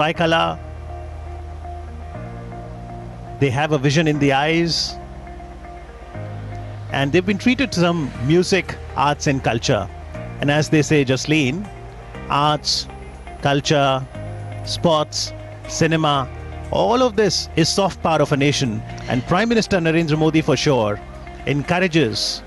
tricolour. They have a vision in the eyes. And they've been treated to some music, arts and culture. And as they say, Jasleen, arts, culture, sports, cinema, all of this is soft power of a nation. And Prime Minister Narendra Modi, for sure, encourages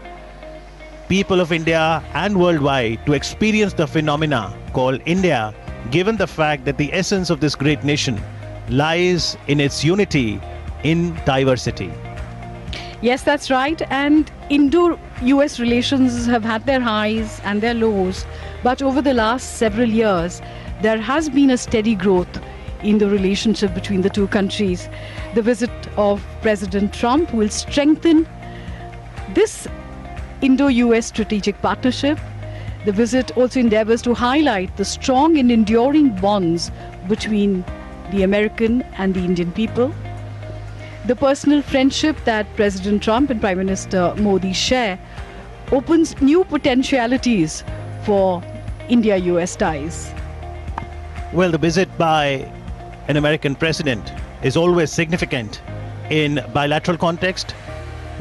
people of India and worldwide to experience the phenomena called India, given the fact that the essence of this great nation lies in its unity in diversity. Yes, that's right. And Indo-US relations have had their highs and their lows. But over the last several years, there has been a steady growth in the relationship between the two countries. The visit of President Trump will strengthen this Indo-US strategic partnership. The visit also endeavors to highlight the strong and enduring bonds between the American and the Indian people. The personal friendship that President Trump and Prime Minister Modi share opens new potentialities for India-US ties. Well, the visit by an American president is always significant in bilateral context,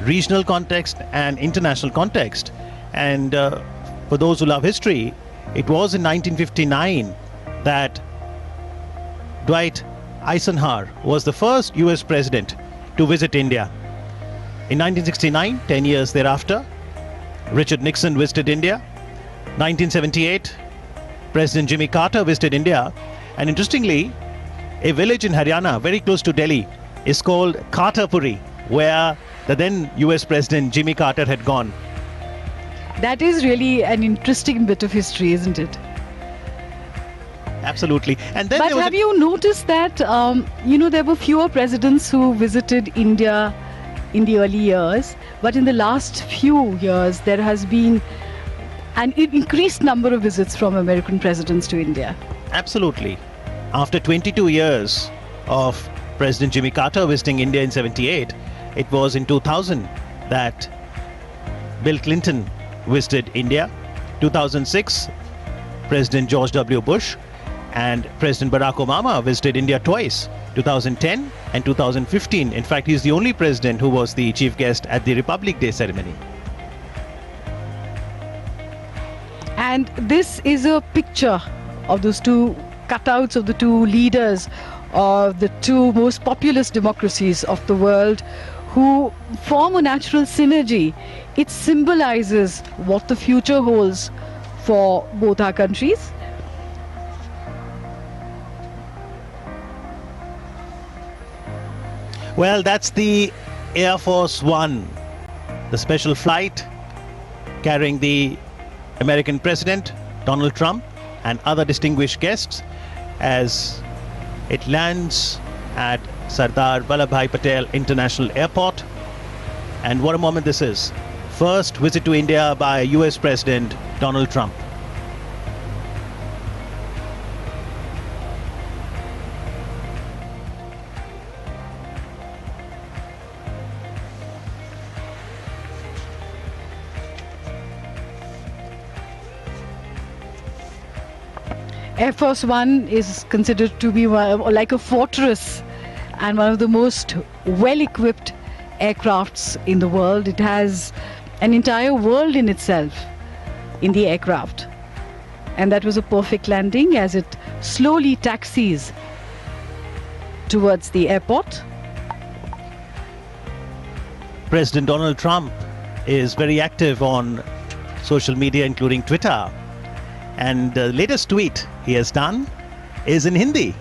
regional context, and international context. And for those who love history, it was in 1959 that Dwight Eisenhower was the first US president to visit India. In 1969, 10 years thereafter, Richard Nixon visited India. 1978, President Jimmy Carter visited India. And interestingly, a village in Haryana, very close to Delhi, is called Carterpuri, where the then US President Jimmy Carter had gone. That is really an interesting bit of history, isn't it? Absolutely. And then but have you noticed that, there were fewer presidents who visited India in the early years, but in the last few years, there has been an increased number of visits from American presidents to India. Absolutely. After 22 years of President Jimmy Carter visiting India in 78, it was in 2000 that Bill Clinton visited India. 2006, President George W. Bush and President Barack Obama visited India twice, 2010 and 2015. In fact, he's the only president who was the chief guest at the Republic Day ceremony. And this is a picture of those two cutouts of the two leaders of the two most populous democracies of the world who form a natural synergy. It symbolizes what the future holds for both our countries. Well, that's the Air Force One, the special flight carrying the American President, Donald Trump, and other distinguished guests as it lands at Sardar Vallabhbhai Patel International Airport. And what a moment this is. First visit to India by US President Donald Trump. Air Force One is considered to be like a fortress and one of the most well-equipped aircrafts in the world. It has an entire world in itself in the aircraft. And that was a perfect landing as it slowly taxis towards the airport. President Donald Trump is very active on social media, including Twitter. And the latest tweet he has done is in Hindi,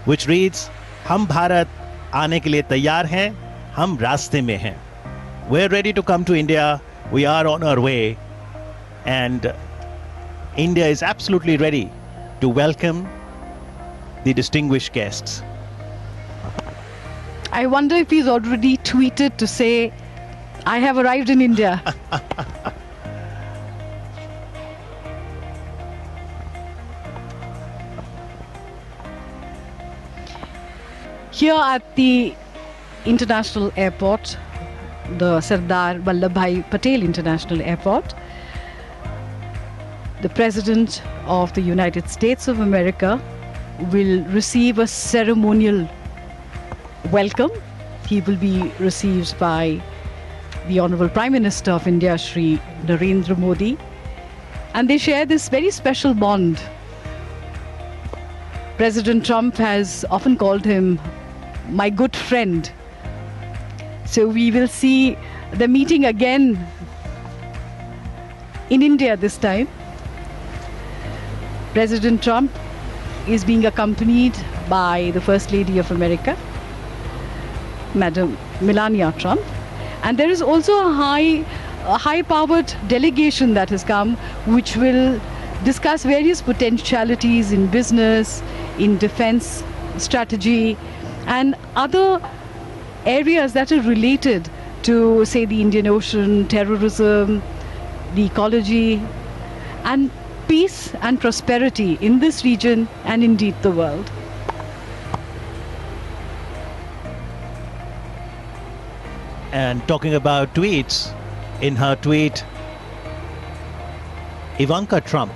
which reads, "Hum Bharat aane ke liye taiyar hain, hum raaste mein hain." We're ready to come to India. We are on our way. And India is absolutely ready to welcome the distinguished guests. I wonder if he's already tweeted to say, "I have arrived in India." Here at the International Airport, the Sardar Vallabhbhai Patel International Airport, the President of the United States of America, will receive a ceremonial welcome. He will be received by the Honorable Prime Minister of India, Shri Narendra Modi. And they share this very special bond. President Trump has often called him my good friend. So we will see the meeting again in India this time. President Trump is being accompanied by the First Lady of America, Madam Melania Trump. And there is also a high-powered delegation that has come, which will discuss various potentialities in business, in defense strategy, and other areas that are related to, say, the Indian Ocean, terrorism, the ecology, and peace and prosperity in this region and indeed the world. And talking about tweets, in her tweet, Ivanka Trump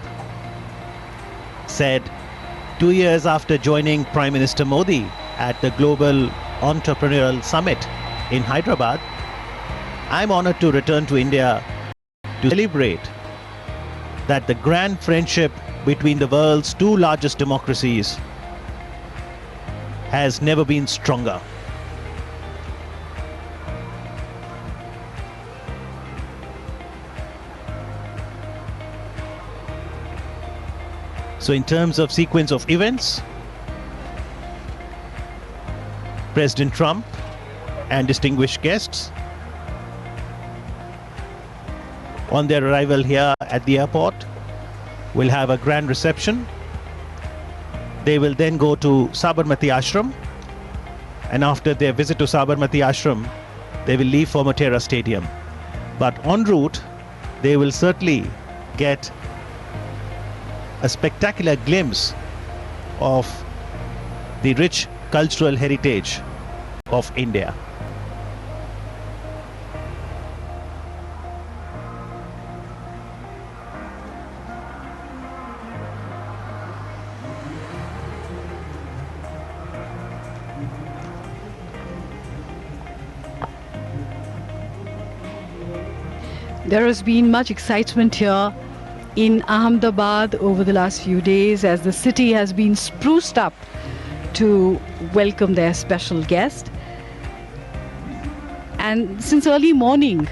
said, 2 years after joining Prime Minister Modi at the Global Entrepreneurial Summit in Hyderabad, I'm honored to return to India to celebrate that the grand friendship between the world's two largest democracies has never been stronger. So in terms of sequence of events, President Trump and distinguished guests, on their arrival here at the airport, will have a grand reception. They will then go to Sabarmati Ashram, and after their visit to Sabarmati Ashram, they will leave for Motera Stadium. But en route, they will certainly get a spectacular glimpse of the rich cultural heritage of India. There has been much excitement here in Ahmedabad over the last few days as the city has been spruced up to welcome their special guest. And since early morning,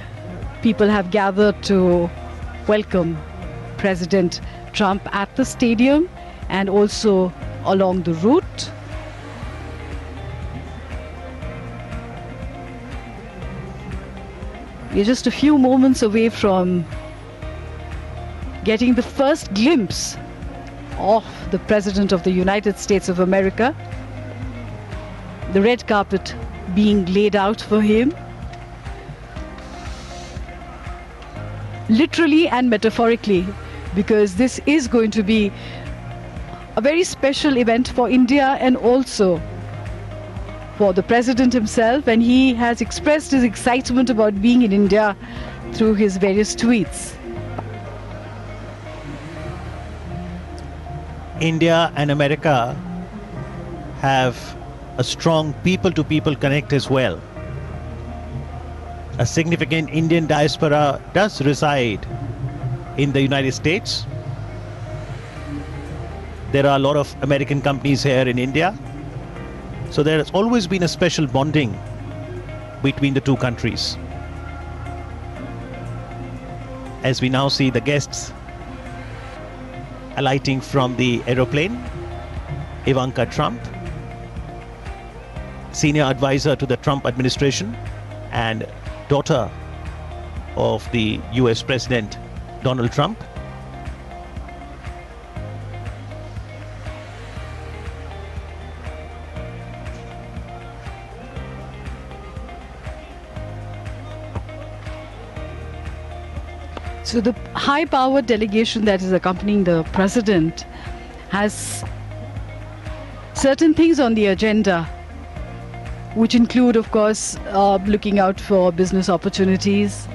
people have gathered to welcome President Trump at the stadium and also along the route. We're just a few moments away from getting the first glimpse of the President of the United States of America, the red carpet being laid out for him, literally and metaphorically, because this is going to be a very special event for India and also for the President himself, and he has expressed his excitement about being in India through his various tweets. India and America have a strong people-to-people connect as well. A significant Indian diaspora does reside in the United States. There are a lot of American companies here in India. So there has always been a special bonding between the two countries. As we now see the guests alighting from the aeroplane, Ivanka Trump, senior advisor to the Trump administration and daughter of the US President Donald Trump. So the high-powered delegation that is accompanying the president has certain things on the agenda, which include, of course, looking out for business opportunities,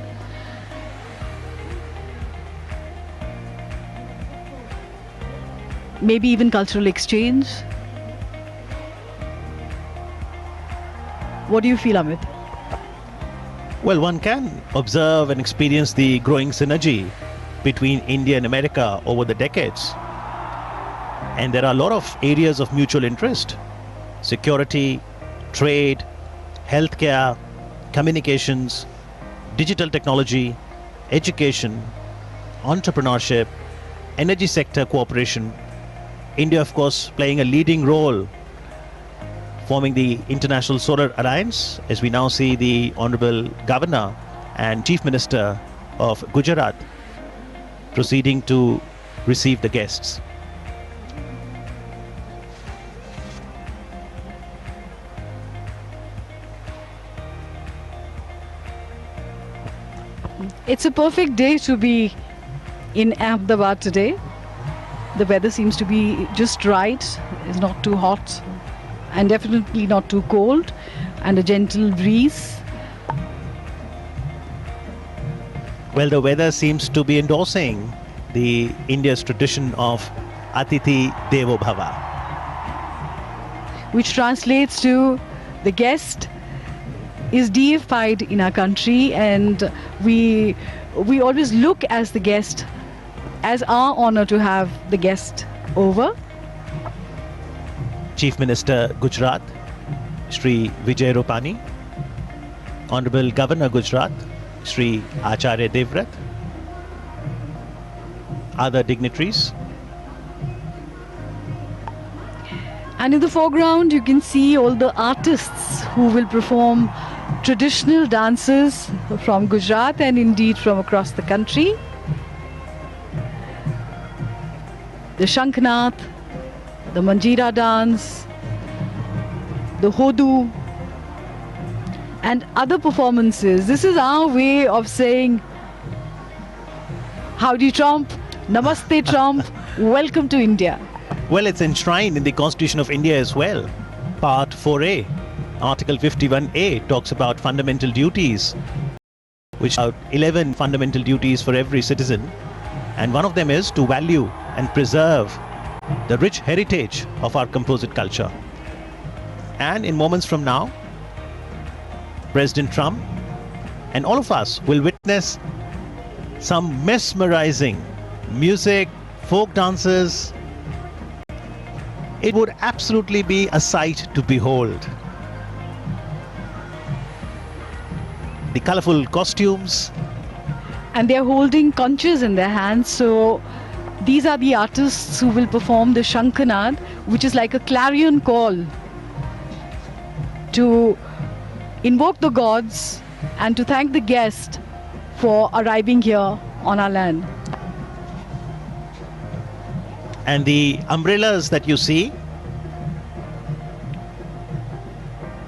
maybe even cultural exchange, What do you feel, Amit? Well, one can observe and experience the growing synergy between India and America over the decades. And there are a lot of areas of mutual interest: security, trade, healthcare, communications, digital technology, education, entrepreneurship, energy sector cooperation. India, of course, playing a leading role, forming the International Solar Alliance, as we now see the Honorable Governor and Chief Minister of Gujarat proceeding to receive the guests. It's a perfect day to be in Ahmedabad today. The weather seems to be just right. It's not too hot and definitely not too cold, and a gentle breeze. Well, the weather seems to be endorsing the India's tradition of Atithi Devo Bhava, which translates to the guest is deified in our country, and we always look as the guest, as our honor to have the guest over. Chief Minister Gujarat, Shri Vijay Rupani, Honorable Governor Gujarat, Shri Acharya Devrat, other dignitaries. And in the foreground you can see all the artists who will perform traditional dances from Gujarat and indeed from across the country. The Shanknath, the Manjira dance, the Hodu, and other performances. This is our way of saying, howdy Trump, namaste Trump, welcome to India. Well, it's enshrined in the Constitution of India as well. Part 4A, Article 51A talks about fundamental duties, which are 11 fundamental duties for every citizen. And one of them is to value and preserve the rich heritage of our composite culture. And in moments from now, President Trump and all of us will witness some mesmerizing music, folk dances. It would absolutely be a sight to behold. The colorful costumes. And they're holding conches in their hands, so these are the artists who will perform the Shanknath, which is like a clarion call to invoke the gods and to thank the guest for arriving here on our land. And the umbrellas that you see,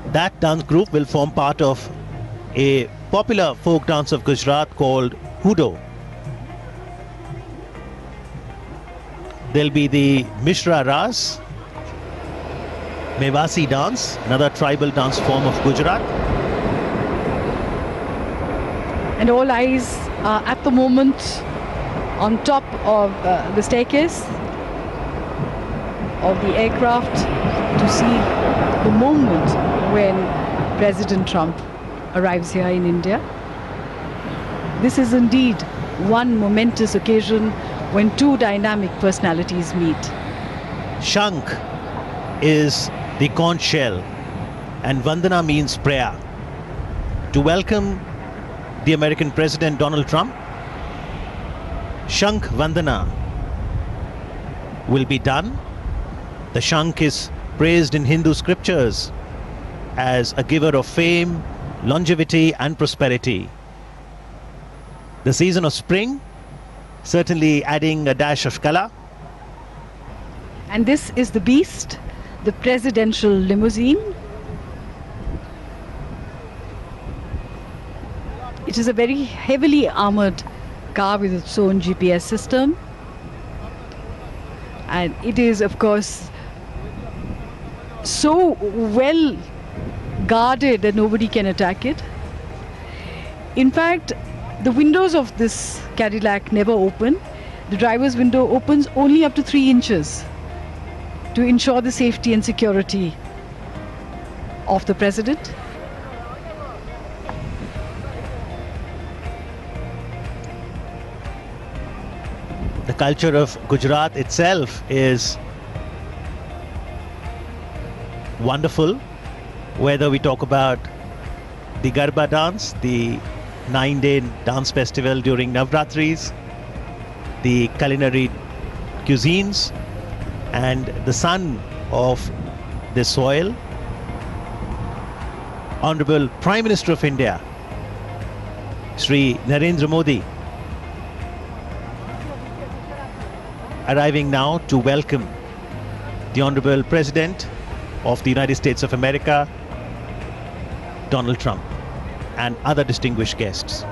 that dance group will form part of a popular folk dance of Gujarat called Hudo. There'll be the Mishra Ras, Mevasi dance, another tribal dance form of Gujarat. And all eyes are at the moment on top of the staircase of the aircraft to see the moment when President Trump arrives here in India. This is indeed one momentous occasion when two dynamic personalities meet. Shank is the conch shell and Vandana means prayer. To welcome the American President Donald Trump, Shank Vandana will be done. The Shank is praised in Hindu scriptures as a giver of fame, longevity and prosperity. The season of spring certainly adding a dash of color. And this is the beast, the presidential limousine. It is a very heavily armored car with its own GPS system. And it is, of course, so well guarded that nobody can attack it. In fact, the windows of this Cadillac never open. The driver's window opens only up to 3 inches to ensure the safety and security of the president. culture of Gujarat itself is wonderful, whether we talk about the Garba dance, the 9-day dance festival during Navratris, the culinary cuisines, and the son of the soil, Honorable Prime Minister of India, Shri Narendra Modi, arriving now to welcome the Honorable President of the United States of America, Donald Trump, and other distinguished guests.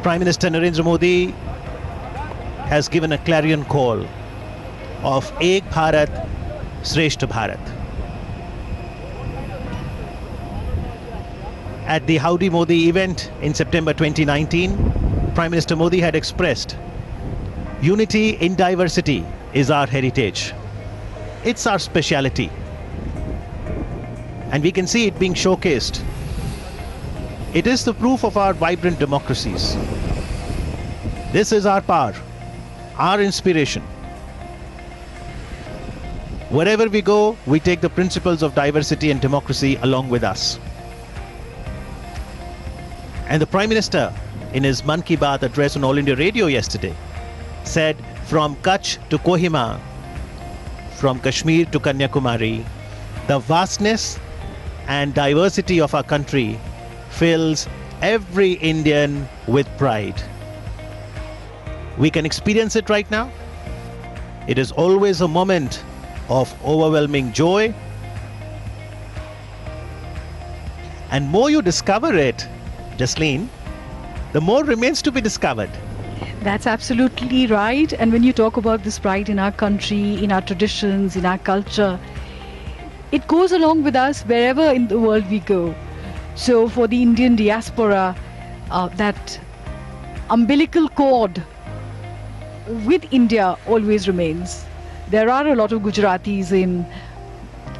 Prime Minister Narendra Modi has given a clarion call of Ek Bharat, Shreshth Bharat. At the Howdy Modi event in September 2019, Prime Minister Modi had expressed, unity in diversity is our heritage. It's our speciality. And we can see it being showcased. It is the proof of our vibrant democracies. This is our power, our inspiration. Wherever we go, we take the principles of diversity and democracy along with us. And the Prime Minister, in his Mann Ki Baat address on All India Radio yesterday, said, from Kutch to Kohima, from Kashmir to Kanyakumari, the vastness and diversity of our country fills every Indian with pride. We can experience it right now. It is always a moment of overwhelming joy. And more you discover it, Jasleen, the more remains to be discovered. That's absolutely right. And when you talk about this pride in our country, in our traditions, in our culture, it goes along with us wherever in the world we go. So for the Indian diaspora, that umbilical cord with India always remains. There are a lot of Gujaratis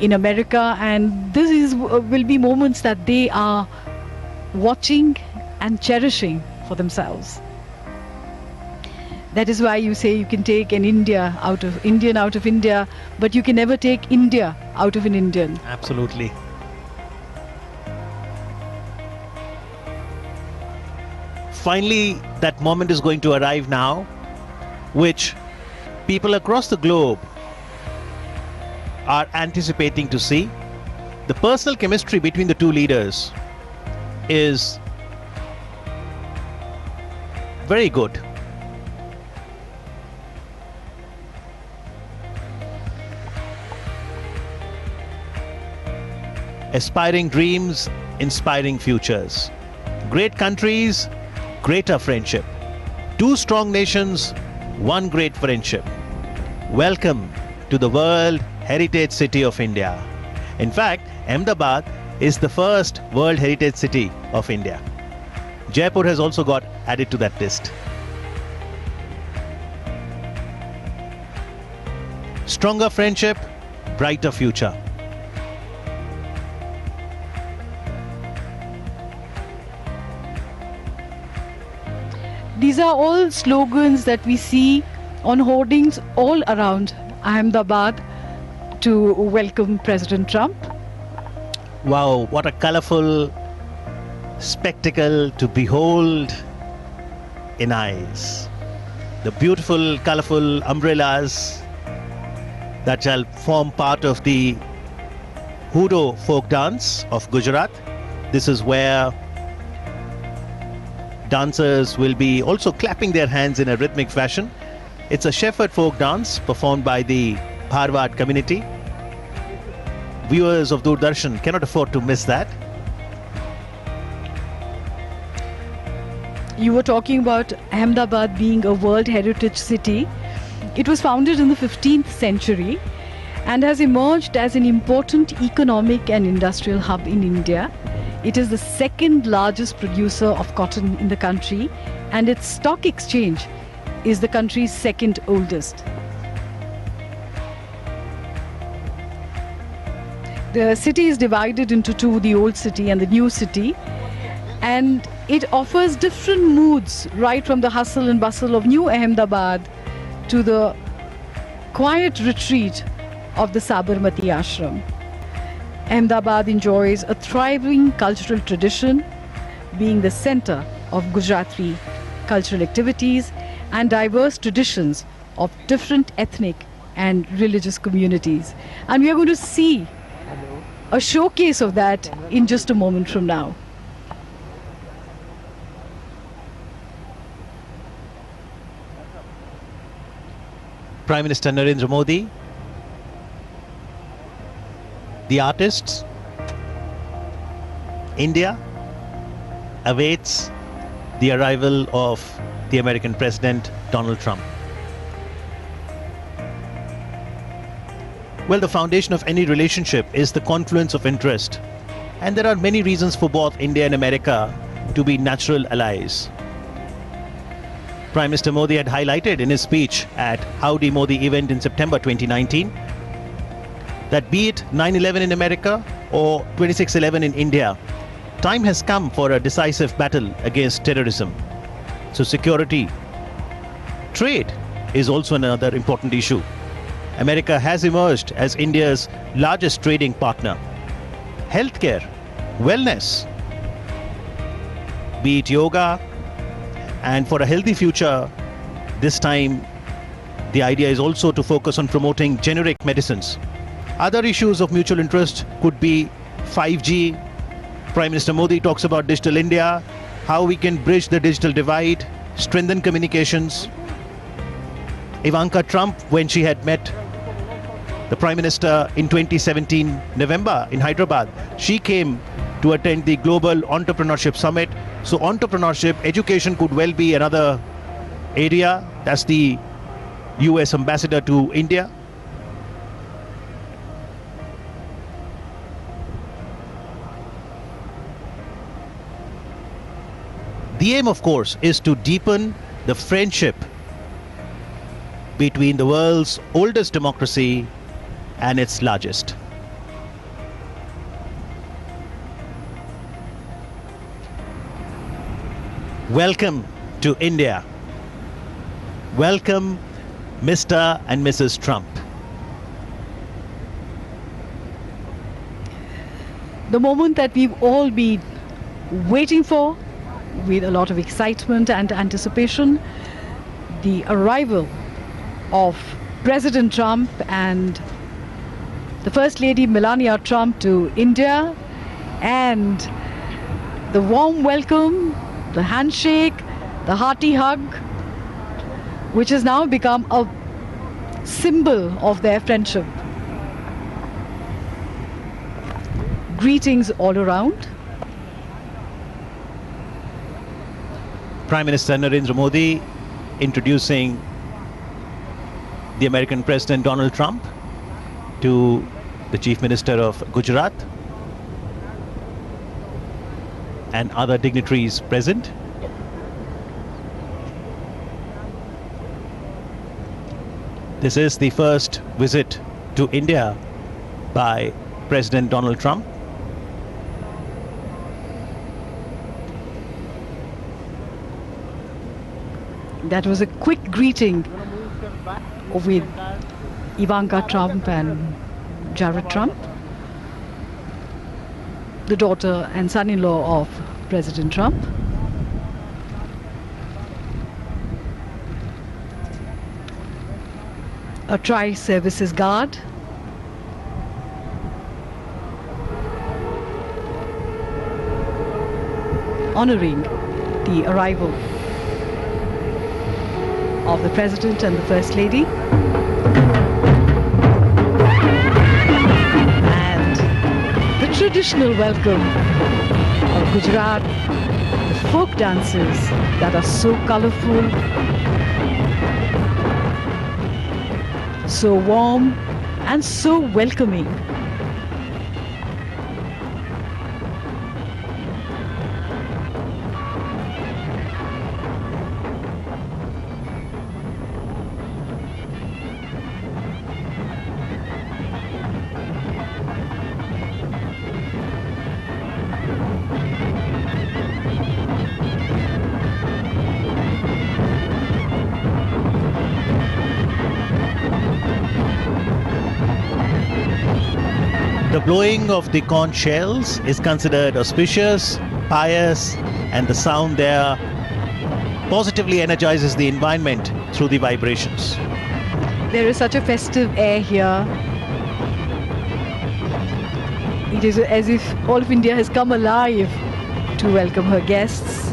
in America, and this will be moments that they are watching and cherishing for themselves. That is why you say you can take an Indian out of India, but you can never take India out of an Indian. Absolutely. Finally, that moment is going to arrive now, which people across the globe are anticipating to see. The personal chemistry between the two leaders is very good. Aspiring dreams, inspiring futures. Great countries, greater friendship. Two strong nations, one great friendship. Welcome to the World Heritage City of India. In fact, Ahmedabad is the first World Heritage City of India. Jaipur has also got added to that list. Stronger friendship, brighter future. These are all slogans that we see on hoardings all around Ahmedabad to welcome President Trump. Wow, what a colorful spectacle to behold in eyes. The beautiful, colorful umbrellas that shall form part of the Hudo folk dance of Gujarat. This is where dancers will be also clapping their hands in a rhythmic fashion. It's a shepherd folk dance performed by the Bharwad community. Viewers of Doordarshan cannot afford to miss that. You were talking about Ahmedabad being a World Heritage City. It was founded in the 15th century and has emerged as an important economic and industrial hub in India. It is the second largest producer of cotton in the country, and its stock exchange is the country's second oldest. The city is divided into two, the old city and the new city, and It offers different moods, right from the hustle and bustle of New Ahmedabad to the quiet retreat of the Sabarmati Ashram. Ahmedabad enjoys a thriving cultural tradition, being the center of Gujarati cultural activities and diverse traditions of different ethnic and religious communities. And we are going to see a showcase of that in just a moment from now. Prime Minister Narendra Modi, the artists, India awaits the arrival of the American President Donald Trump. Well, the foundation of any relationship is the confluence of interest. And there are many reasons for both India and America to be natural allies. Prime Minister Modi had highlighted in his speech at Howdy Modi event in September 2019 that be it 9/11 in America or 26/11 in India, time has come for a decisive battle against terrorism. So security, trade is also another important issue. America has emerged as India's largest trading partner. Healthcare, wellness, be it yoga, and for a healthy future, this time the idea is also to focus on promoting generic medicines. Other issues of mutual interest could be 5G. Prime Minister Modi talks about Digital India, how we can bridge the digital divide, strengthen communications. Ivanka Trump, when she had met the Prime Minister in 2017 November in Hyderabad, she came to attend the Global Entrepreneurship Summit. So entrepreneurship, education could well be another area. That's the US ambassador to India. The aim, of course, is to deepen the friendship between the world's oldest democracy and its largest. Welcome to India. Welcome, Mr. and Mrs. Trump. The moment that we've all been waiting for with a lot of excitement and anticipation, the arrival of President Trump and the First Lady Melania Trump to India, and the warm welcome, the handshake, the hearty hug, which has now become a symbol of their friendship. Greetings all around. Prime Minister Narendra Modi introducing the American President Donald Trump to the Chief Minister of Gujarat and other dignitaries present. This is the first visit to India by President Donald Trump. That was a quick greeting with Ivanka Trump and Jared Trump, the daughter and son-in-law of President Trump. A tri-services guard. Honoring the arrival of the President and the First Lady. And the traditional welcome of Gujarat, the folk dances that are so colorful, so warm and so welcoming. The blowing of the conch shells is considered auspicious, pious, and the sound there positively energizes the environment through the vibrations. There is such a festive air here. It is as if all of India has come alive to welcome her guests.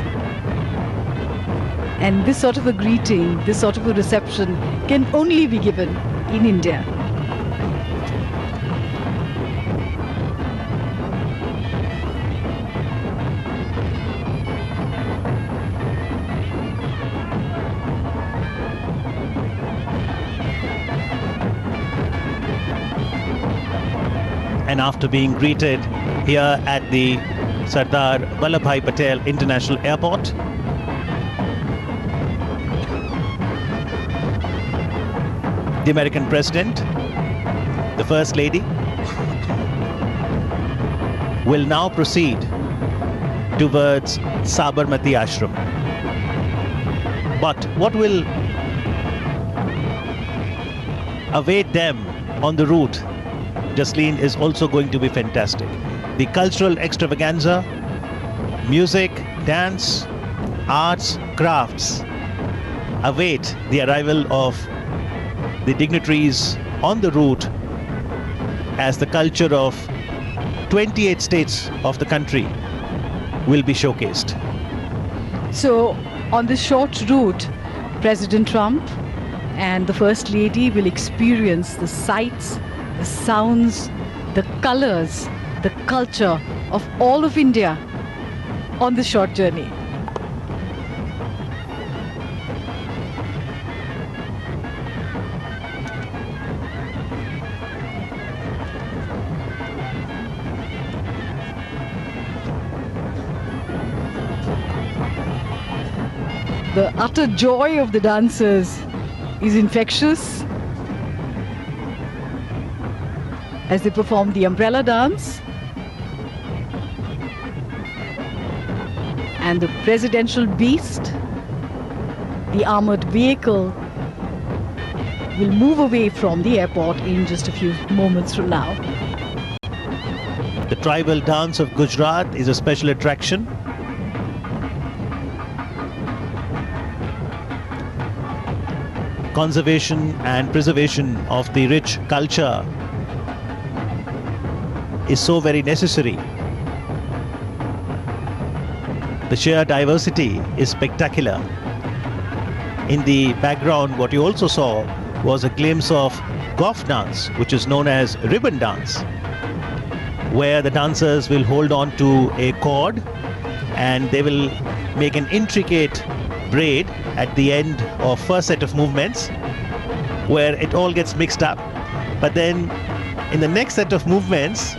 And this sort of a greeting, this sort of a reception can only be given in India. And after being greeted here at the Sardar Vallabhbhai Patel International Airport, the American President, the First Lady, will now proceed towards Sabarmati Ashram. But what will await them on the route, Jasleen, is also going to be fantastic. The cultural extravaganza, music, dance, arts, crafts await the arrival of the dignitaries on the route as the culture of 28 states of the country will be showcased. So, on this short route, President Trump and the First Lady will experience the sights, the sounds, the colors, the culture of all of India on this short journey. The utter joy of the dancers is infectious as they perform the umbrella dance. And the presidential beast, the armored vehicle, will move away from the airport in just a few moments from now. The tribal dance of Gujarat is a special attraction. Conservation and preservation of the rich culture is so very necessary. The sheer diversity is spectacular. In the background, what you also saw was a glimpse of Goff dance, which is known as ribbon dance, where the dancers will hold on to a cord and they will make an intricate braid at the end of first set of movements where it all gets mixed up. But then in the next set of movements,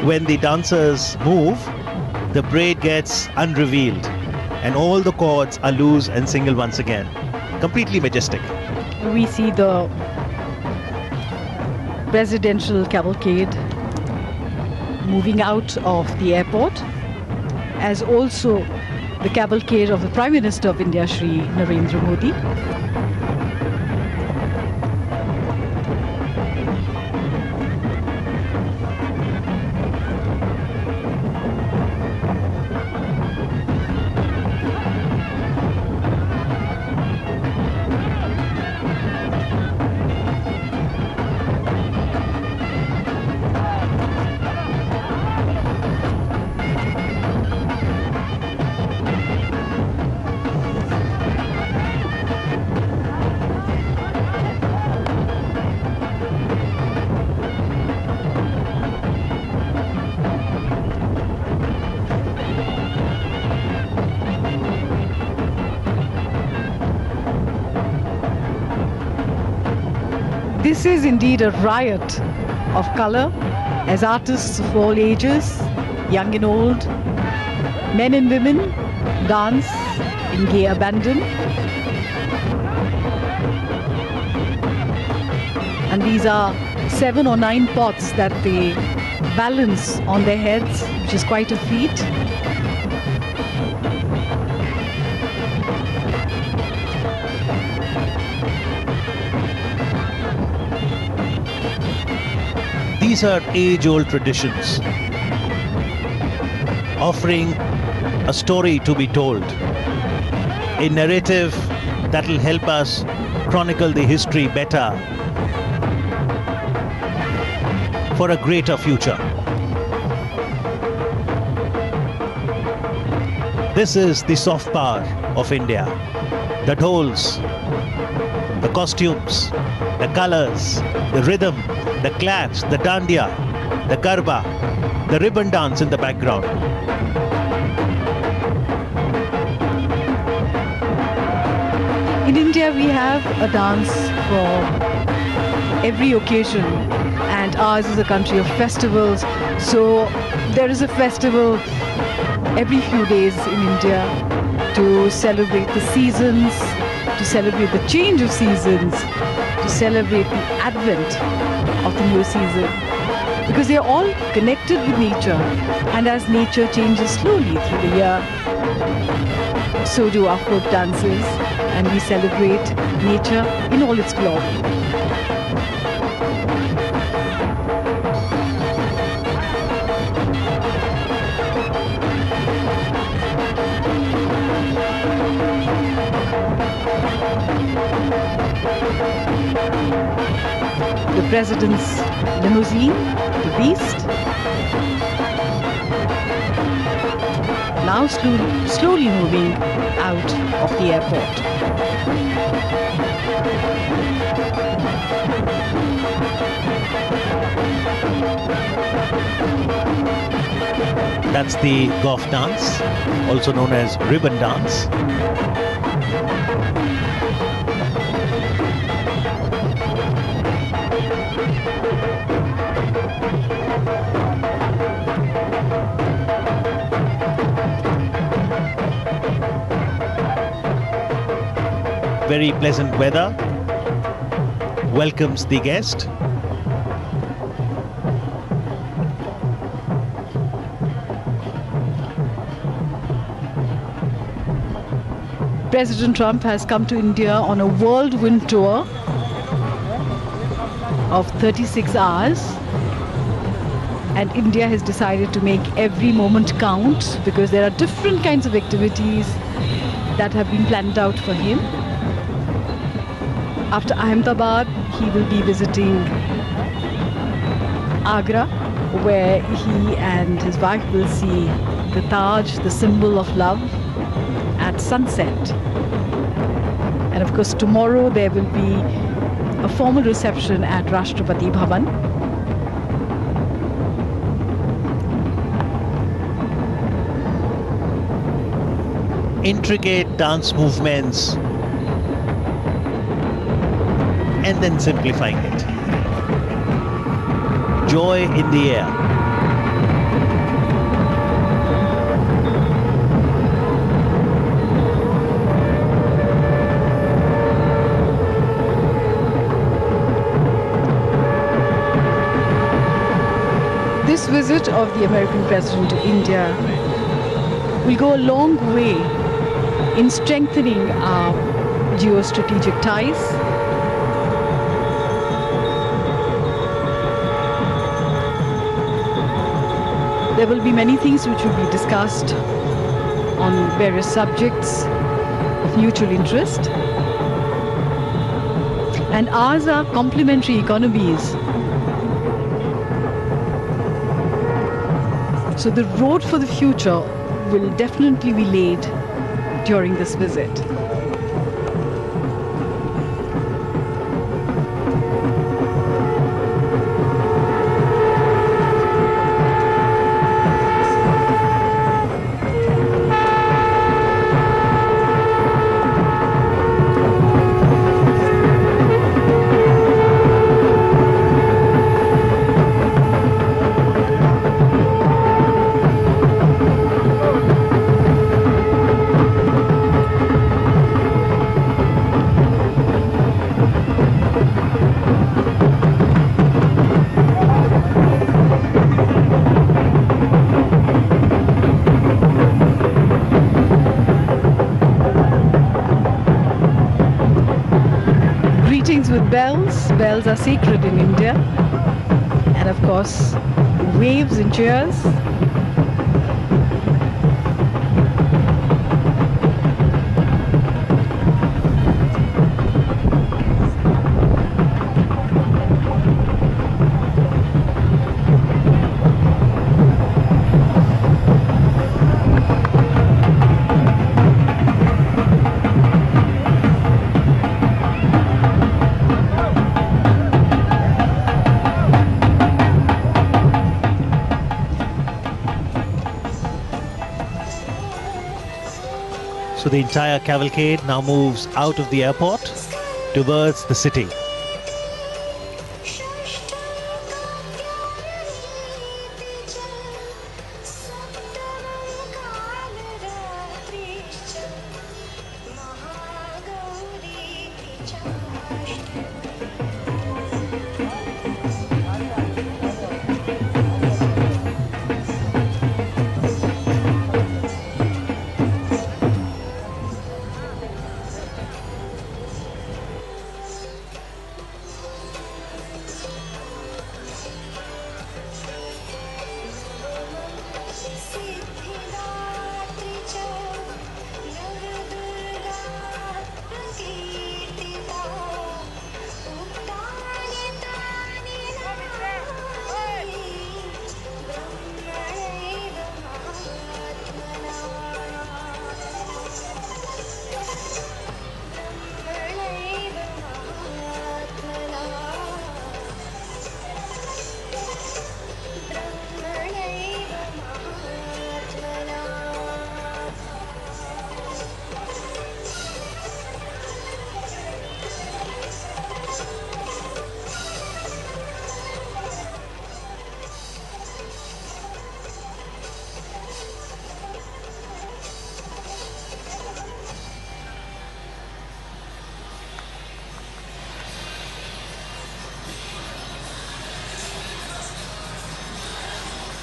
when the dancers move, the braid gets unrevealed and all the cords are loose and single once again. Completely majestic. We see the presidential cavalcade moving out of the airport, as also the cavalcade of the Prime Minister of India, Shri Narendra Modi. This is indeed a riot of color as artists of all ages, young and old, men and women, dance in gay abandon. And these are 7 or 9 pots that they balance on their heads, which is quite a feat. These These are age-old traditions, offering a story to be told, a narrative that will help us chronicle the history better for a greater future. This is the soft power of India, the dhols, the costumes, the colors, the rhythm, the clash, the dandiya, the garba, the ribbon dance in the background. In India, we have a dance for every occasion, and ours is a country of festivals. So there is a festival every few days in India to celebrate the seasons, to celebrate the change of seasons, to celebrate the advent of the new season. Because they are all connected with nature, and as nature changes slowly through the year, so do our folk dances, and we celebrate nature in all its glory. The president's limousine, the beast, now slowly moving out of the airport. That's the golf dance, also known as ribbon dance. Very pleasant weather welcomes the guest. President Trump has come to India on a whirlwind tour of 36 hours, and India has decided to make every moment count because there are different kinds of activities that have been planned out for him. After Ahmedabad, he will be visiting Agra, where he and his wife will see the Taj, the symbol of love, at sunset. And of course, tomorrow there will be a formal reception at Rashtrapati Bhavan. Intricate dance movements and then simplifying it. Joy in the air. This visit of the American president to India will go a long way in strengthening our geostrategic ties. There will be many things which will be discussed on various subjects of mutual interest. And ours are complementary economies. So the road for the future will definitely be laid during this visit. Bells are sacred in India, and And of course, waves and cheers. So the entire cavalcade now moves out of the airport towards the city.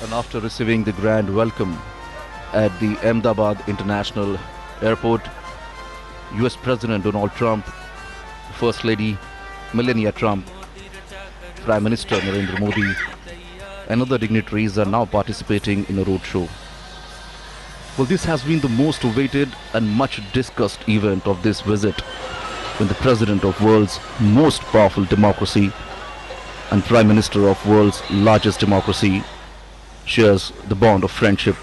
And after receiving the grand welcome at the Ahmedabad International Airport, US President Donald Trump, First Lady Melania Trump, Prime Minister Narendra Modi, and other dignitaries are now participating in a roadshow. Well, this has been the most awaited and much discussed event of this visit, when the President of world's most powerful democracy and Prime Minister of world's largest democracy shares the bond of friendship.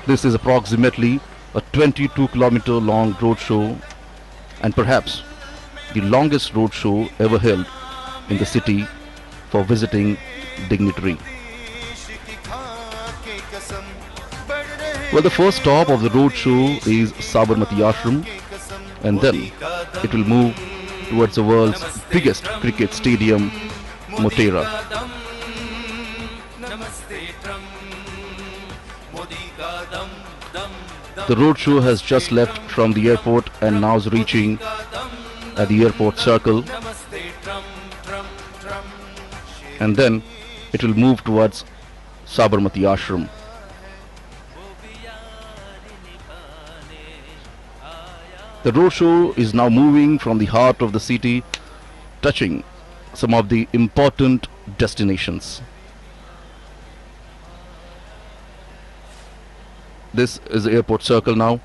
This is approximately a 22-kilometer long roadshow, and perhaps the longest roadshow ever held in the city for visiting dignitary. Well, the first stop of the roadshow is Sabarmati Ashram, and then it will move towards the world's biggest cricket stadium, Motera. The roadshow has just left from the airport and now is reaching at the airport circle, and then it will move towards Sabarmati Ashram. The roadshow is now moving from the heart of the city, touching some of the important destinations. This is the airport circle now,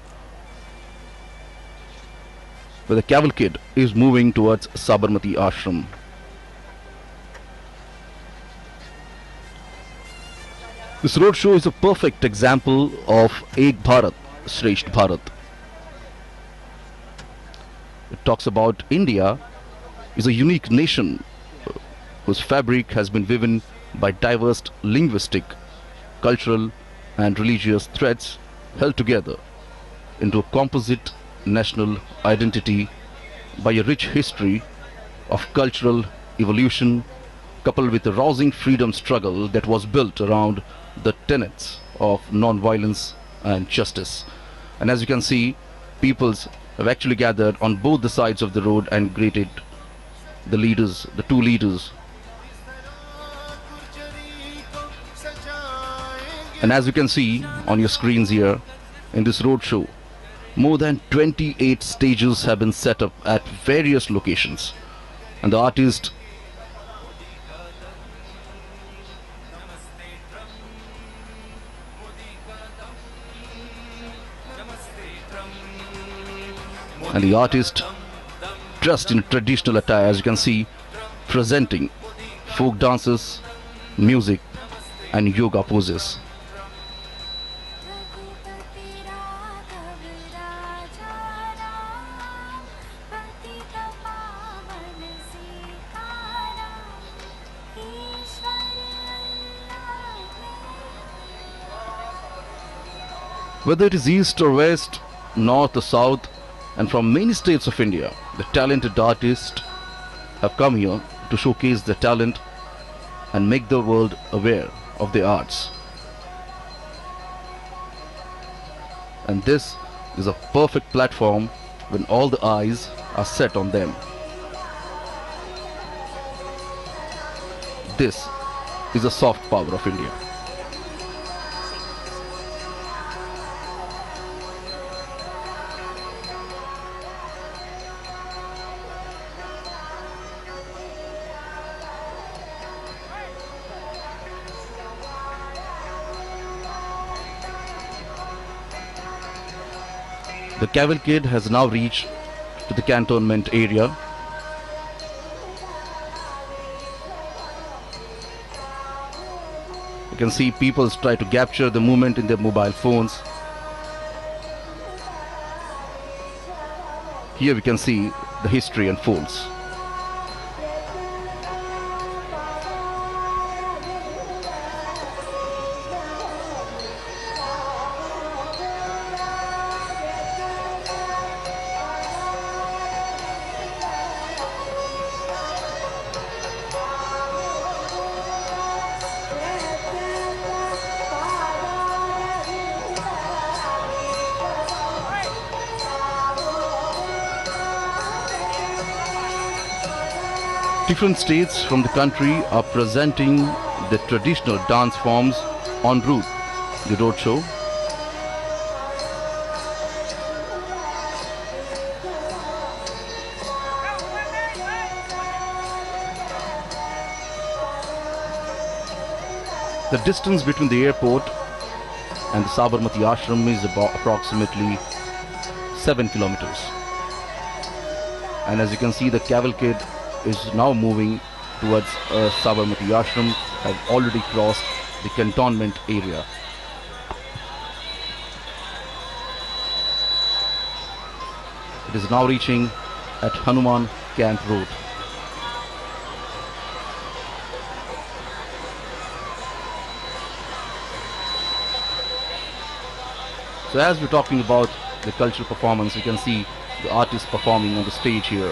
where the cavalcade is moving towards Sabarmati Ashram. This roadshow is a perfect example of Ek Bharat, Shresth Bharat. It talks about India is a unique nation whose fabric has been woven by diverse linguistic, cultural and religious threads held together into a composite national identity by a rich history of cultural evolution, coupled with a rousing freedom struggle that was built around the tenets of non-violence and justice. And as you can see, peoples have actually gathered on both the sides of the road and greeted the leaders, the two leaders. And as you can see on your screens here, in this roadshow, more than 28 stages have been set up at various locations, and the artists And the artist, dressed in traditional attire, as you can see, presenting folk dances, music and yoga poses. Whether it is east or west, north or south, and from many states of India, the talented artists have come here to showcase their talent and make the world aware of their arts. And this is a perfect platform when all the eyes are set on them. This is the soft power of India. The cavalcade has now reached to the cantonment area. You can see people try to capture the movement in their mobile phones. Here we can see the history unfolds. Different states from the country are presenting the traditional dance forms en route the roadshow. The distance between the airport and the Sabarmati ashram is about approximately 7 kilometers. And as you can see, the cavalcade is now moving towards Sabarmati ashram, have already crossed the cantonment area. It is now reaching at Hanuman Camp Road. So as we're talking about the cultural performance, you can see the artists performing on the stage here.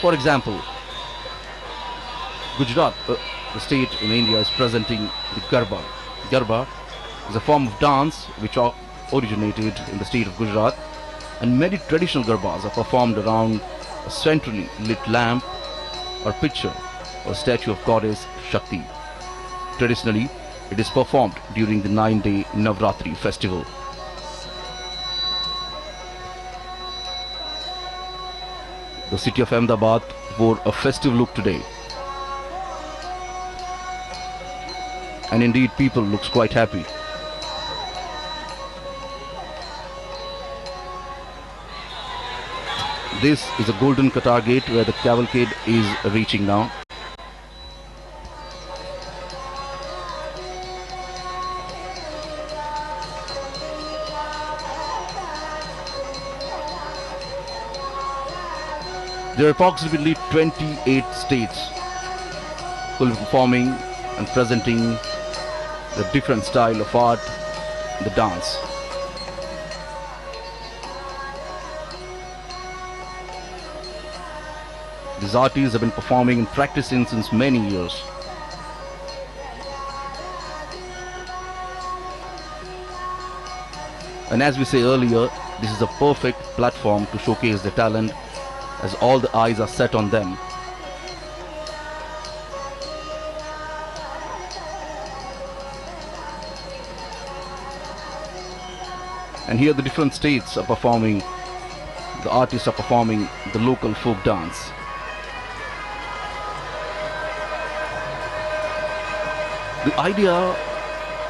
For example, Gujarat, the state in India, is presenting the Garba. Garba is a form of dance which originated in the state of Gujarat, and many traditional Garbas are performed around a centrally lit lamp or picture or statue of goddess Shakti. Traditionally, it is performed during the 9-day Navratri festival. The city of Ahmedabad wore a festive look today. And indeed, people looks quite happy. This is a golden Qatar gate where the cavalcade is reaching now. There are approximately 28 states who will be performing and presenting the different style of art, the dance. These artists have been performing and practicing since many years. And as we say earlier, this is a perfect platform to showcase their talent, as all the eyes are set on them. And here the different states are performing, the artists are performing the local folk dance. The idea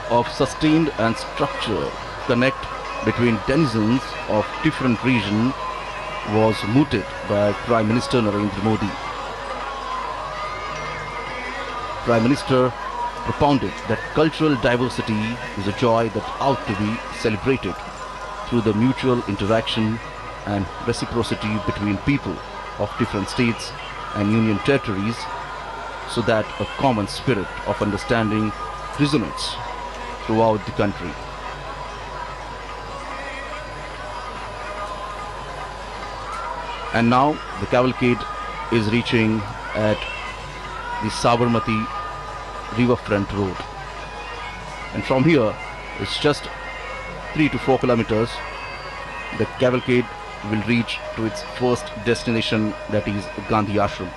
of sustained and structured connect between denizens of different regions was mooted by Prime Minister Narendra Modi. Prime Minister propounded that cultural diversity is a joy that ought to be celebrated through the mutual interaction and reciprocity between people of different states and union territories, so that a common spirit of understanding resonates throughout the country. And now the cavalcade is reaching at the Sabarmati riverfront road, and from here it's just 3 to 4 kilometers. The cavalcade will reach to its first destination, that is Gandhi Ashram.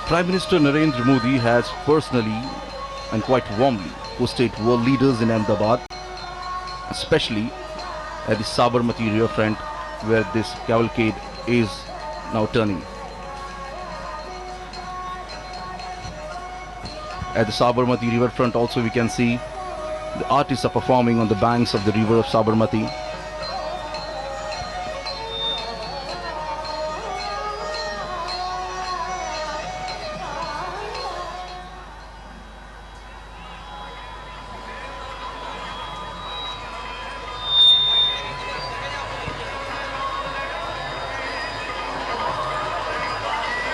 Prime Minister Narendra Modi has personally and quite warmly hosted world leaders in Ahmedabad, especially at the Sabarmati riverfront where this cavalcade is now turning. At the Sabarmati riverfront also we can see the artists are performing on the banks of the river of Sabarmati.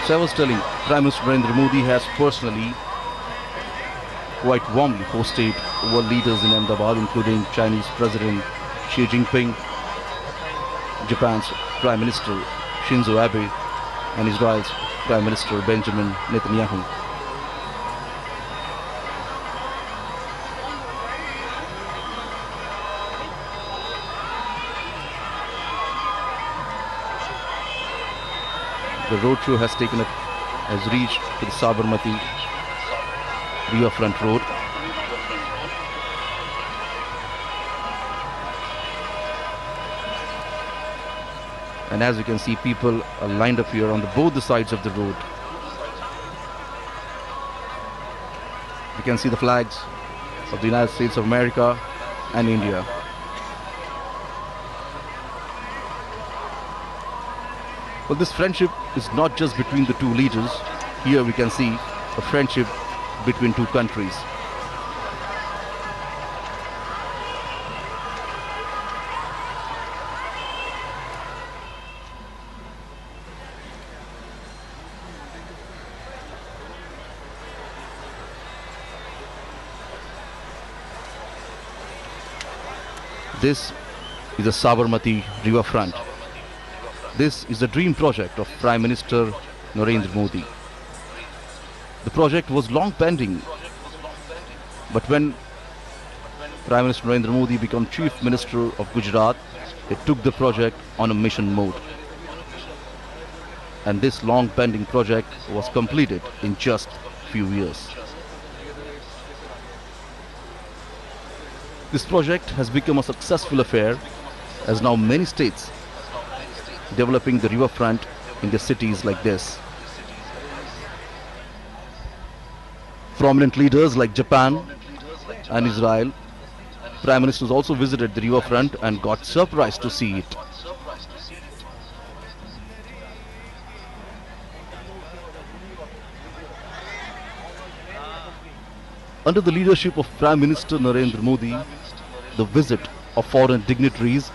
So I was telling, Prime Minister Narendra Modi has personally quite warmly hosted world leaders in Ahmedabad, including Chinese President Xi Jinping, Japan's Prime Minister Shinzo Abe, and Israel's Prime Minister Benjamin Netanyahu. The roadshow has reached to the Sabarmati riverfront road. And as you can see, people are lined up here on both the sides of the road. You can see the flags of the United States of America and India. Well, this friendship is not just between the two leaders. Here we can see a friendship between two countries. This is the Sabarmati riverfront. This is a dream project of Prime Minister Narendra Modi. The project was long pending, but when Prime Minister Narendra Modi became Chief Minister of Gujarat, he took the project on a mission mode. And this long pending project was completed in just few years. This project has become a successful affair, as now many states developing the riverfront in their cities like this. Prominent leaders like Japan and Israel, Prime Ministers also visited the riverfront and got surprised to see it. Under the leadership of Prime Minister Narendra Modi, the visit of foreign dignitaries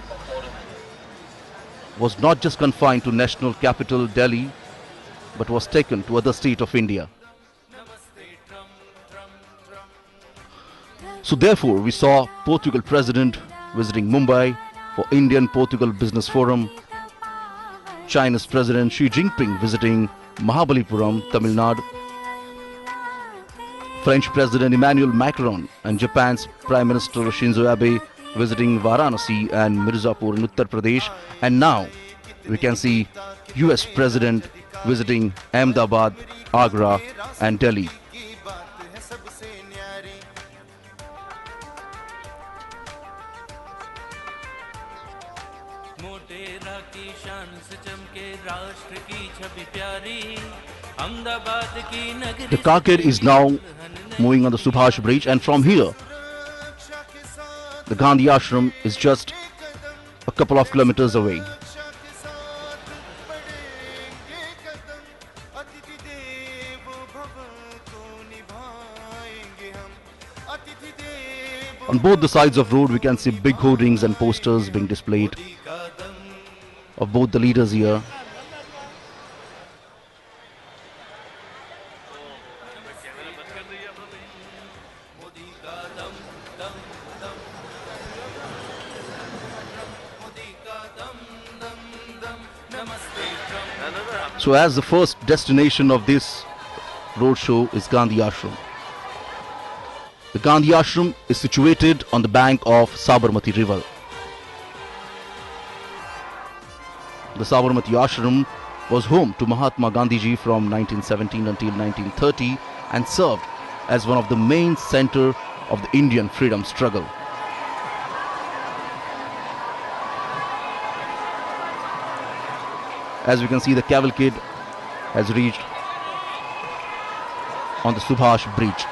was not just confined to national capital Delhi, but was taken to other states of India. So therefore, we saw Portugal President visiting Mumbai for Indian-Portugal Business Forum, China's President Xi Jinping visiting Mahabalipuram, Tamil Nadu, French President Emmanuel Macron and Japan's Prime Minister Shinzo Abe visiting Varanasi and Mirzapur in Uttar Pradesh, and now we can see US President visiting Ahmedabad, Agra and Delhi. Motera की शान से चमके राष्ट्र की छवि प्यारी अहमदाबाद की नगरी The carcade is now moving on the Subhash Bridge, and from here, the Gandhi Ashram is just a couple of kilometers away. On both the sides of road, we can see big hoardings and posters being displayed of both the leaders here. So as the first destination of this roadshow is Gandhi Ashram. The Gandhi Ashram is situated on the bank of Sabarmati river. The Sabarmati Ashram was home to Mahatma Gandhiji from 1917 until 1930 and served as one of the main center of the Indian freedom struggle. As we can see, the cavalcade has reached on the Subhash Bridge.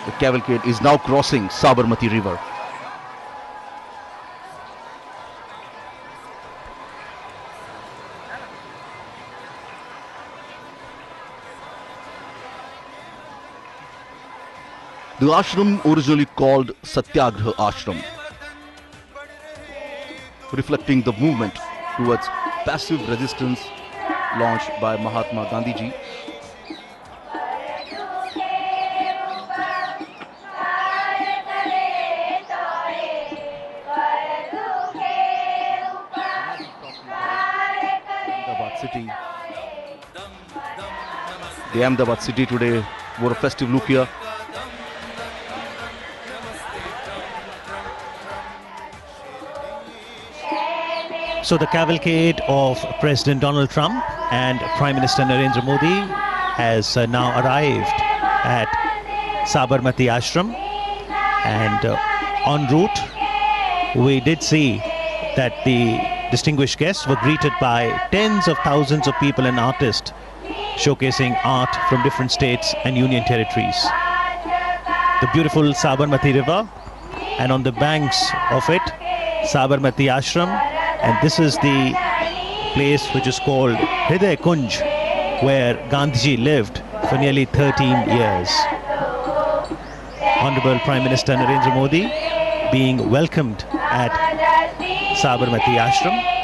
The cavalcade is now crossing Sabarmati river. The ashram originally called Satyagraha Ashram, reflecting the movement towards passive resistance launched by Mahatma Gandhiji. City. The Ahmedabad city today wore a festive look here. So the cavalcade of President Donald Trump and Prime Minister Narendra Modi has now arrived at Sabarmati Ashram, and en route we did see that the distinguished guests were greeted by tens of thousands of people and artists showcasing art from different states and union territories. The beautiful Sabarmati river, and on the banks of it, Sabarmati Ashram, and this is the place which is called Hriday Kunj, where Gandhiji lived for nearly 13 years. Honorable Prime Minister Narendra Modi being welcomed at Sabarmati Ashram.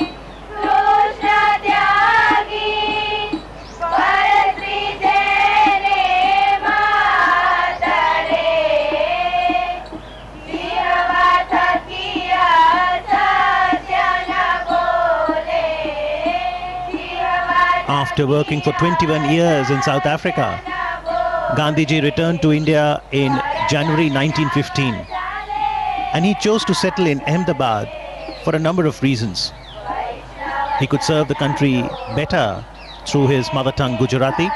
After working for 21 years in South Africa, Gandhiji returned to India in January 1915, and he chose to settle in Ahmedabad for a number of reasons. He could serve the country better through his mother tongue Gujarati.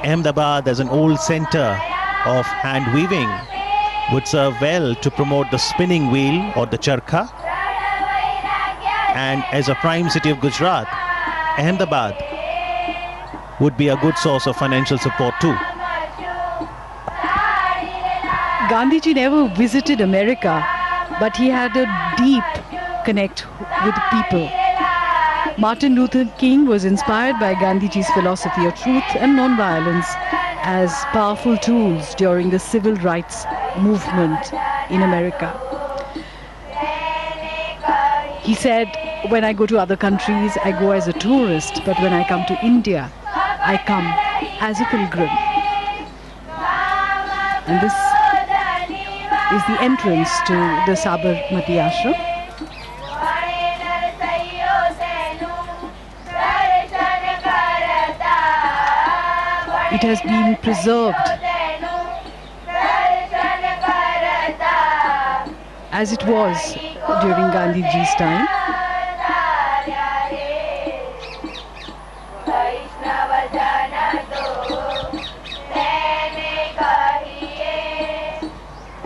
Ahmedabad, as an old center of hand weaving, would serve well to promote the spinning wheel or the charkha. And as a prime city of Gujarat, Ahmedabad would be a good source of financial support too. Gandhiji never visited America, but he had a deep connect with people. Martin Luther King was inspired by Gandhiji's philosophy of truth and non-violence as powerful tools during the civil rights movement in America. He said, when I go to other countries, I go as a tourist, but when I come to India, I come as a pilgrim. And this is the entrance to the Sabarmati Ashram. It has been preserved as it was during Gandhiji's time.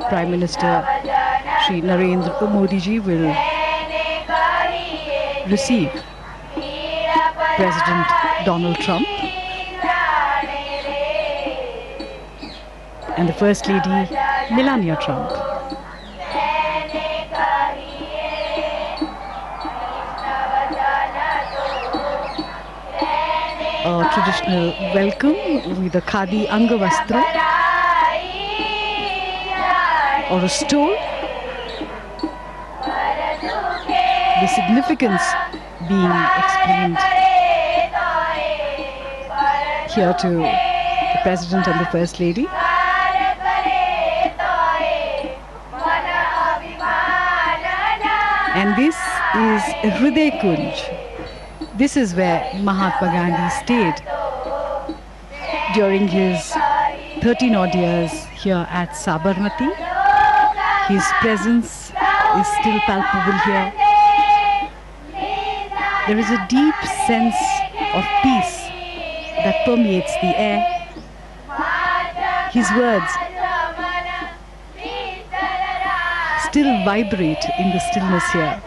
Prime Minister Shri Narendra Modi ji will receive President Donald Trump and the First Lady Melania Trump. A traditional welcome with a khadi angavastra or a stole. The significance being explained here to the President and the First Lady. And this is Hriday Kunj. This is where Mahatma Gandhi stayed during his 13 odd years here at Sabarmati. His presence is still palpable here. There is a deep sense of peace that permeates the air. His words still vibrate in the stillness here.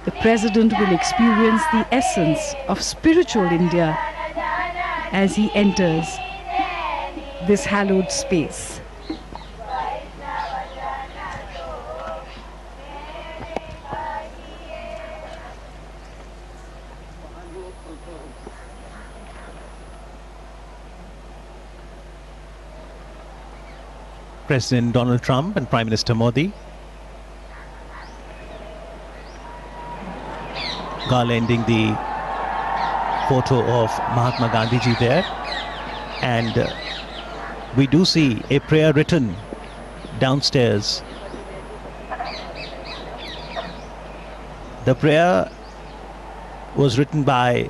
The President will experience the essence of spiritual India as he enters this hallowed space. President Donald Trump and Prime Minister Modi garlanding the photo of Mahatma Gandhi ji there, and we do see a prayer written downstairs. The prayer was written by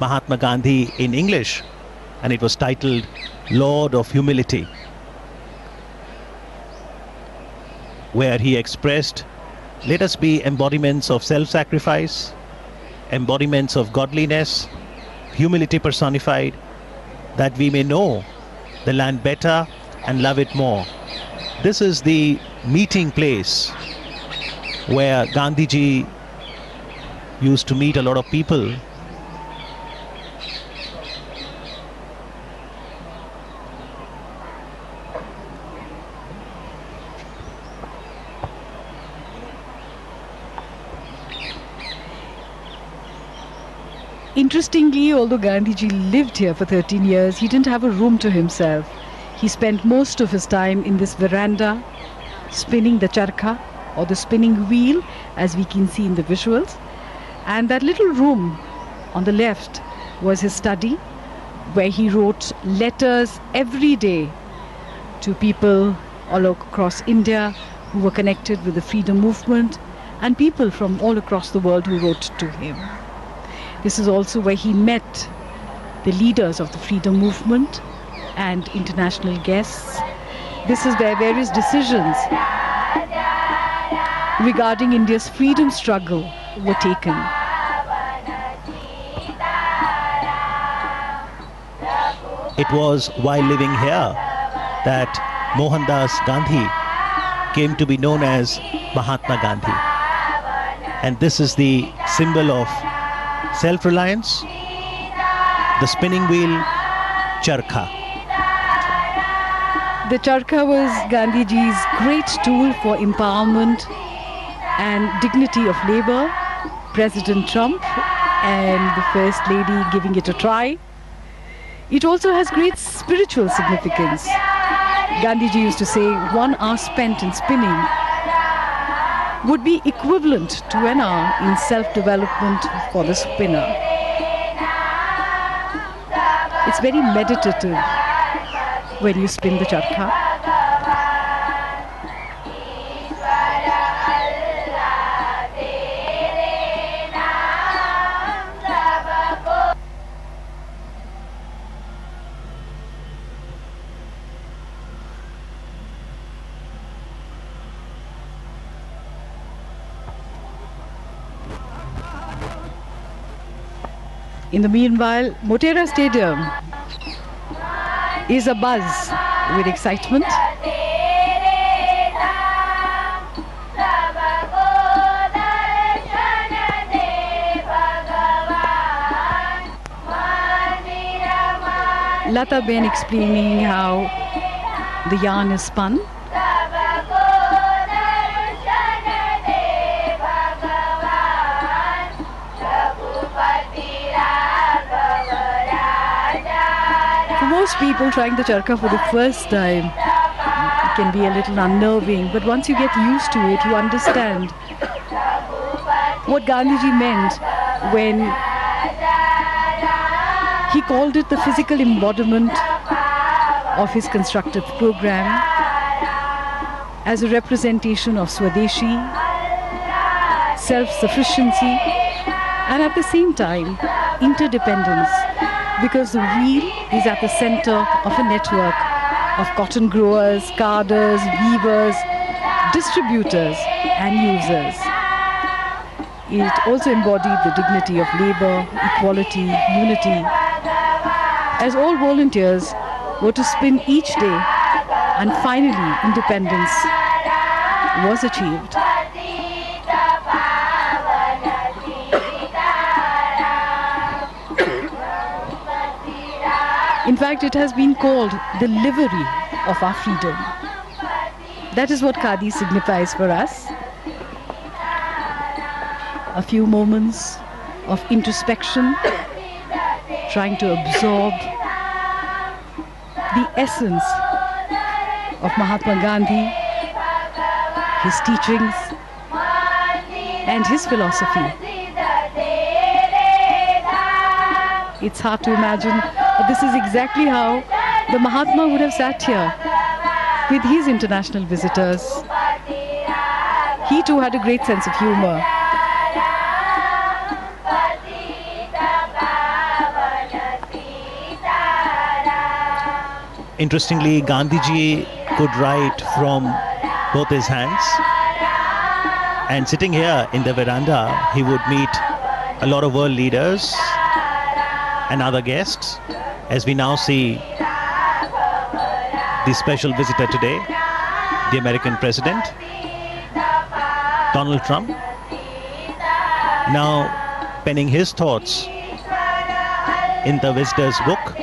Mahatma Gandhi in English, and it was titled Lord of Humility, where he expressed, let us be embodiments of self-sacrifice, embodiments of godliness, humility personified, that we may know the land better and love it more. This is the meeting place where Gandhiji used to meet a lot of people. Interestingly, although Gandhiji lived here for 13 years, he didn't have a room to himself. He spent most of his time in this veranda, spinning the charkha, or the spinning wheel, as we can see in the visuals. And that little room on the left was his study, where he wrote letters every day to people all across India who were connected with the freedom movement, and people from all across the world who wrote to him. This is also where he met the leaders of the freedom movement and international guests. This is where various decisions regarding India's freedom struggle were taken. It was while living here that Mohandas Gandhi came to be known as Mahatma Gandhi. And this is the symbol of self-reliance, the spinning wheel, charkha. The charkha was Gandhiji's great tool for empowerment and dignity of labor. President Trump and the First Lady giving it a try. It also has great spiritual significance. Gandhiji used to say 1 hour spent in spinning would be equivalent to an hour in self-development for the spinner. It's very meditative when you spin the charkha. In the meanwhile, Motera Stadium is abuzz with excitement. Lata Ben explaining how the yarn is spun. For most people, trying the charkha for the first time can be a little unnerving, but once you get used to it, you understand what Gandhiji meant when he called it the physical embodiment of his constructive program as a representation of Swadeshi, self-sufficiency, and at the same time, interdependence, because the wheel is at the center of a network of cotton growers, carders, weavers, distributors, and users. It also embodied the dignity of labor, equality, unity, as all volunteers were to spin each day, and finally independence was achieved. In fact, it has been called the livery of our freedom. That is what Khadi signifies for us. A few moments of introspection, trying to absorb the essence of Mahatma Gandhi, his teachings, and his philosophy. It's hard to imagine, but this is exactly how the Mahatma would have sat here with his international visitors. He too had a great sense of humor. Interestingly, Gandhiji could write from both his hands, and sitting here in the veranda, he would meet a lot of world leaders and other guests, as we now see the special visitor today, the American President, Donald Trump, now penning his thoughts in the visitor's book.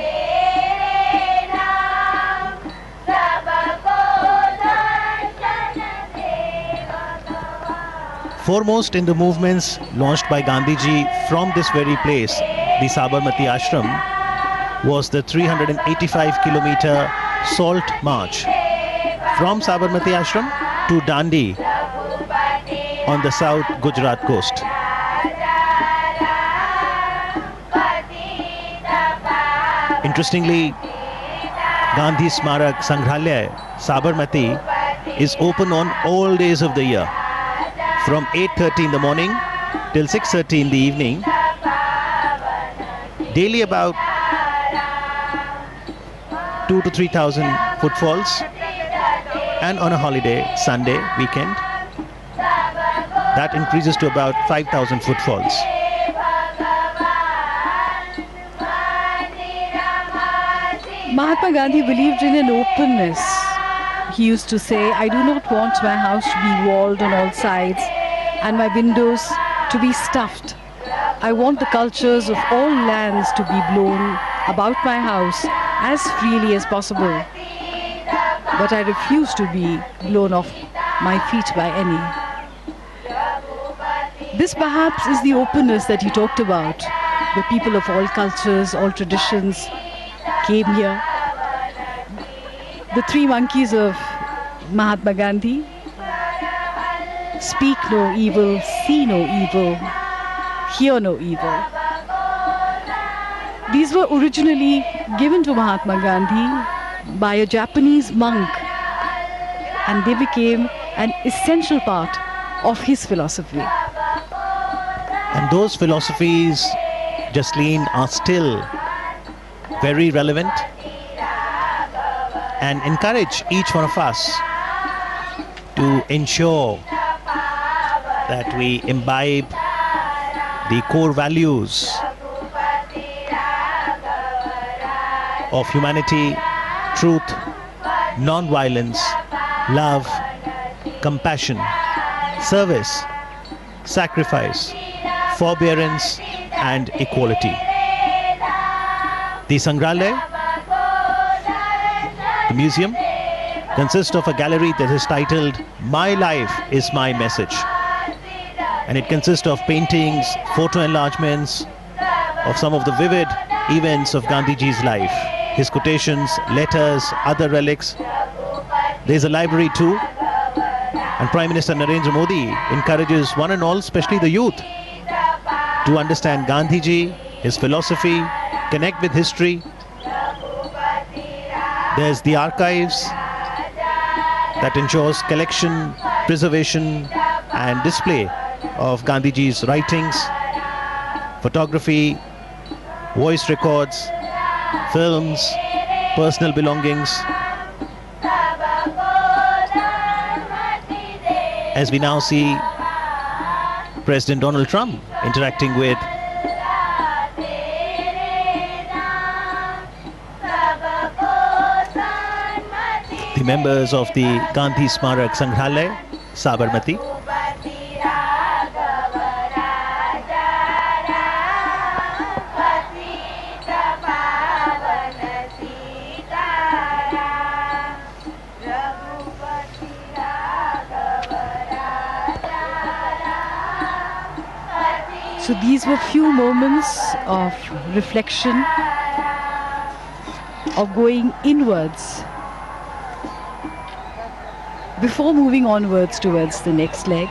Foremost in the movements launched by Gandhiji from this very place, the Sabarmati Ashram, was the 385-kilometer salt march from Sabarmati Ashram to Dandi on the south Gujarat coast. Interestingly, Gandhi Smarak Sangrahalaya, Sabarmati, is open on all days of the year, from 8:30 in the morning till 6:30 in the evening. Daily about 2,000 to 3,000 footfalls, and on a holiday, Sunday, weekend, that increases to about 5,000 footfalls. Mahatma Gandhi believed in an openness. He used to say, I do not want my house to be walled on all sides and my windows to be stuffed. I want the cultures of all lands to be blown about my house as freely as possible. But I refuse to be blown off my feet by any. This perhaps is the openness that he talked about. The people of all cultures, all traditions came here. The three monkeys of Mahatma Gandhi: speak no evil, see no evil, hear no evil. These were originally given to Mahatma Gandhi by a Japanese monk, and they became an essential part of his philosophy. And those philosophies, Jasleen, are still very relevant and encourage each one of us to ensure that we imbibe the core values of humanity, truth, non-violence, love, compassion, service, sacrifice, forbearance, and equality. The Sangrahalaya The museum consists of a gallery that is titled My Life is My Message. And it consists of paintings, photo enlargements of some of the vivid events of Gandhiji's life. His quotations, letters, other relics. There's a library too. And Prime Minister Narendra Modi encourages one and all, especially the youth, to understand Gandhiji, his philosophy, connect with history. There's the archives that ensures collection, preservation and display of Gandhiji's writings, photography, voice records, films, personal belongings. As we now see President Donald Trump interacting with the members of the Gandhi Smarak Sangrahalaya, Sabarmati. So these were few moments of reflection, of going inwards before moving onwards towards the next leg.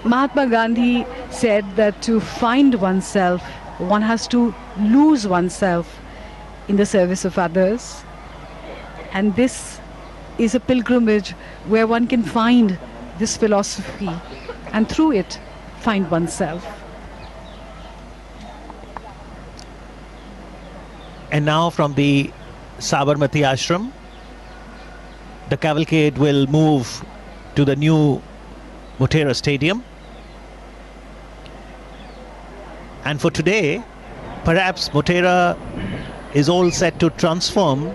Mahatma Gandhi said that to find oneself, one has to lose oneself in the service of others. And this is a pilgrimage where one can find this philosophy and through it find oneself. And now from the Sabarmati Ashram, the cavalcade will move to the new Motera Stadium. And for today, perhaps Motera is all set to transform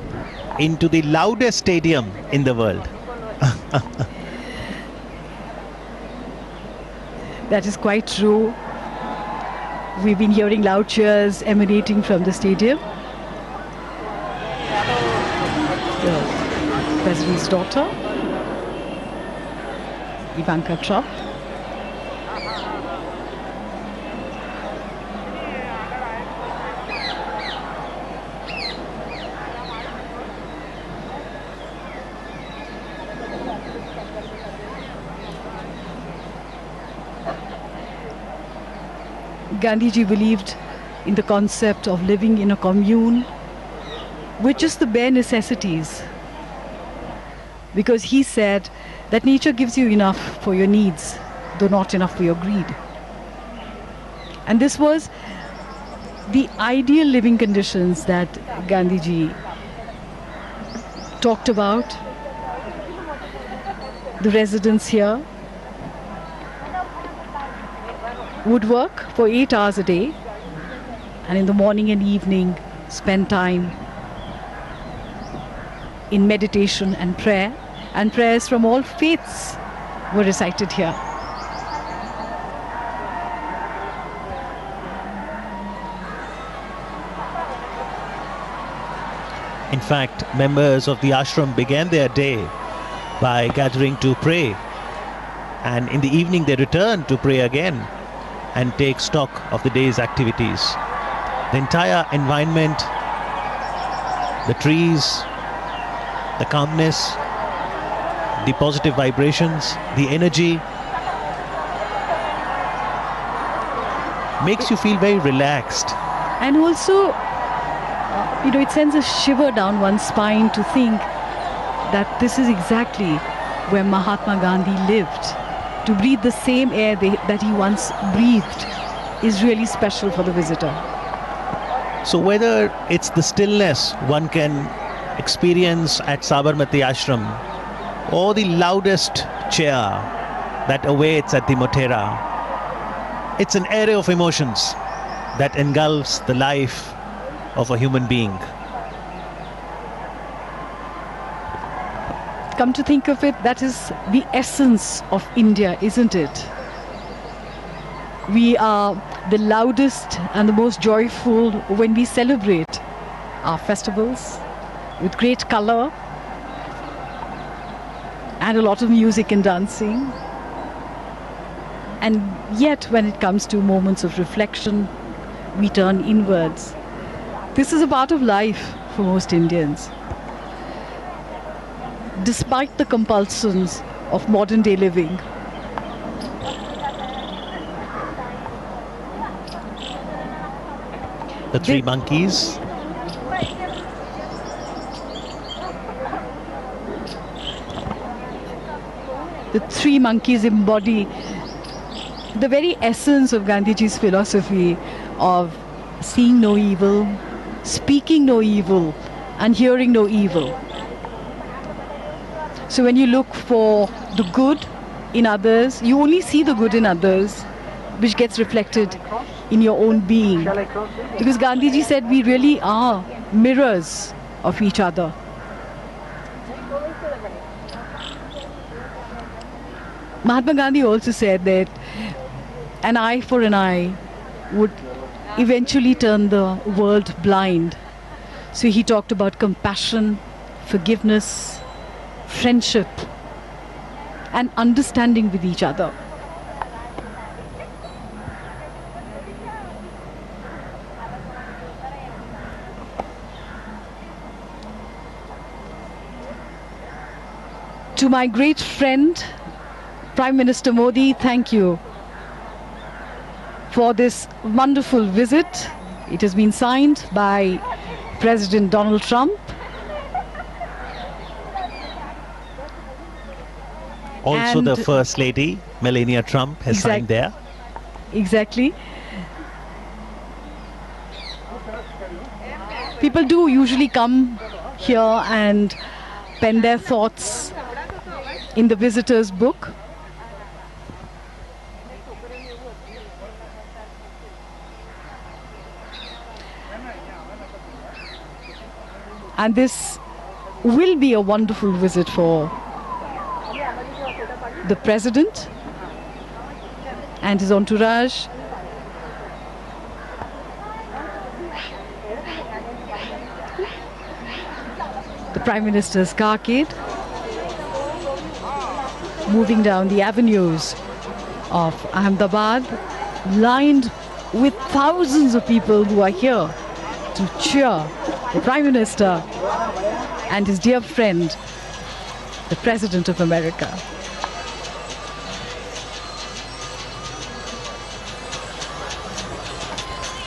into the loudest stadium in the world. That is quite true. We've been hearing loud cheers emanating from the stadium. The President's daughter, Ivanka Trump. Gandhiji believed in the concept of living in a commune with just the bare necessities, because he said that nature gives you enough for your needs, though not enough for your greed. And this was the ideal living conditions that Gandhiji talked about. The residents here would work for 8 hours a day, and in the morning and evening spend time in meditation and prayer, and prayers from all faiths were recited here. In fact, members of the ashram began their day by gathering to pray, and in the evening they returned to pray again and take stock of the day's activities. The entire environment, the trees, the calmness, the positive vibrations, the energy makes you feel very relaxed. And also, it sends a shiver down one's spine to think that this is exactly where Mahatma Gandhi lived. To breathe the same air that he once breathed is really special for the visitor. So whether it's the stillness one can experience at Sabarmati Ashram or the loudest cheer that awaits at the Motera, it's an array of emotions that engulfs the life of a human being. Come to think of it, that is the essence of India, isn't it? We are the loudest and the most joyful when we celebrate our festivals with great color and a lot of music and dancing. And yet, when it comes to moments of reflection, we turn inwards. This is a part of life for most Indians. Despite the compulsions of modern day living, The three monkeys. the three monkeys embody the very essence of Gandhiji's philosophy of seeing no evil, speaking no evil, and hearing no evil. So when you look for the good in others, you only see the good in others, which gets reflected in your own being. Because Gandhiji said we really are mirrors of each other. Mahatma Gandhi also said that an eye for an eye would eventually turn the world blind. So he talked about compassion, forgiveness, friendship, and understanding with each other. To my great friend, Prime Minister Modi, thank you for this wonderful visit. It has been signed by President Donald Trump. Also, And the First Lady, Melania Trump, has signed there. Exactly. People do usually come here and pen their thoughts in the visitor's book. And this will be a wonderful visit for the President and his entourage. The Prime Minister's carcade moving down the avenues of Ahmedabad, lined with thousands of people who are here to cheer the Prime Minister and his dear friend, the President of America.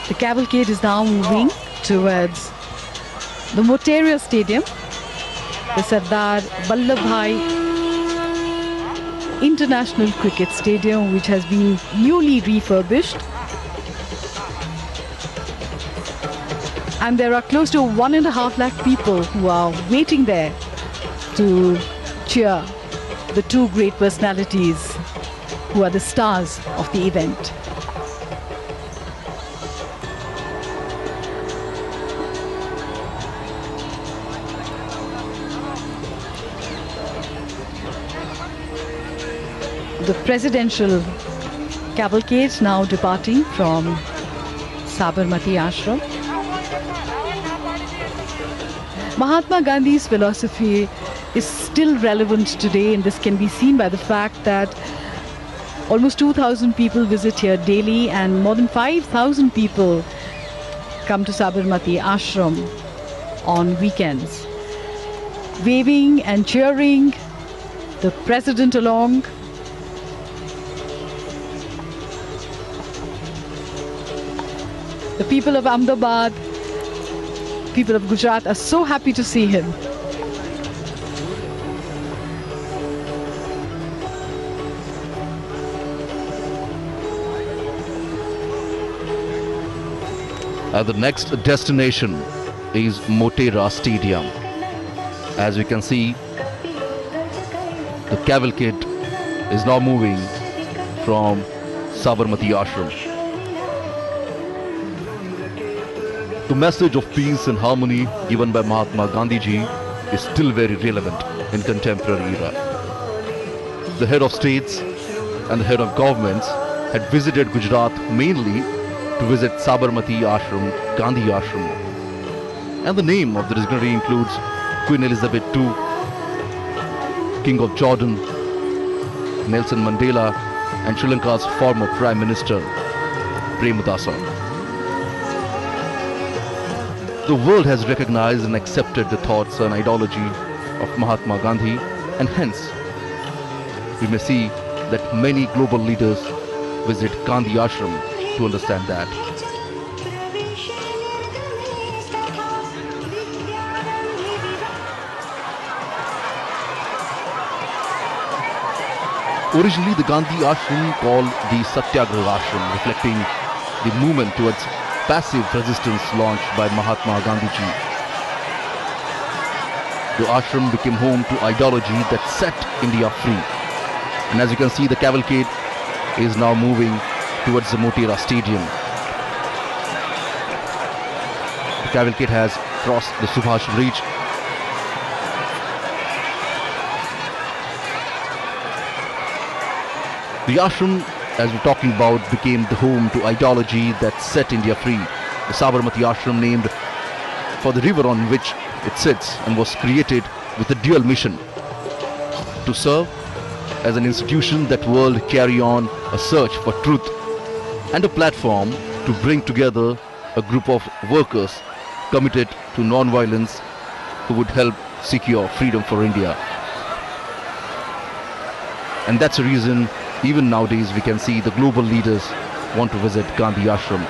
The cavalcade is now moving towards the Motera Stadium, the Sardar Vallabhbhai International Cricket Stadium, which has been newly refurbished. And there are close to 1.5 lakh people who are waiting there to cheer the two great personalities who are the stars of the event. The presidential cavalcade now departing from Sabarmati Ashram. Mahatma Gandhi's philosophy is still relevant today, and this can be seen by the fact that almost 2,000 people visit here daily and more than 5,000 people come to Sabarmati Ashram on weekends, waving and cheering the president along. The people of Ahmedabad, people of Gujarat are so happy to see him. The next destination is Motera Stadium. As you can see, the cavalcade is now moving from Sabarmati Ashram. The message of peace and harmony given by Mahatma Gandhiji is still very relevant in contemporary era. The head of states and the head of governments had visited Gujarat mainly to visit Sabarmati Ashram, Gandhi Ashram. And the name of the dignitary includes Queen Elizabeth II, King of Jordan, Nelson Mandela, and Sri Lanka's former Prime Minister, Premadasa. The world has recognized and accepted the thoughts and ideology of Mahatma Gandhi, and hence we may see that many global leaders visit Gandhi Ashram to understand that. Originally, the Gandhi Ashram called the Satyagraha Ashram, reflecting the movement towards passive resistance launched by Mahatma Gandhiji. The ashram became home to ideology that set India free. And as you can see, the cavalcade is now moving towards the Motera Stadium. The cavalcade has crossed the Subhash Bridge. The ashram, as we're talking about, became the home to ideology that set India free. The Sabarmati ashram, named for the river on which it sits, and was created with a dual mission: to serve as an institution that will carry on a search for truth, and a platform to bring together a group of workers committed to non-violence who would help secure freedom for India. And that's the reason even nowadays we can see the global leaders want to visit Gandhi Ashram.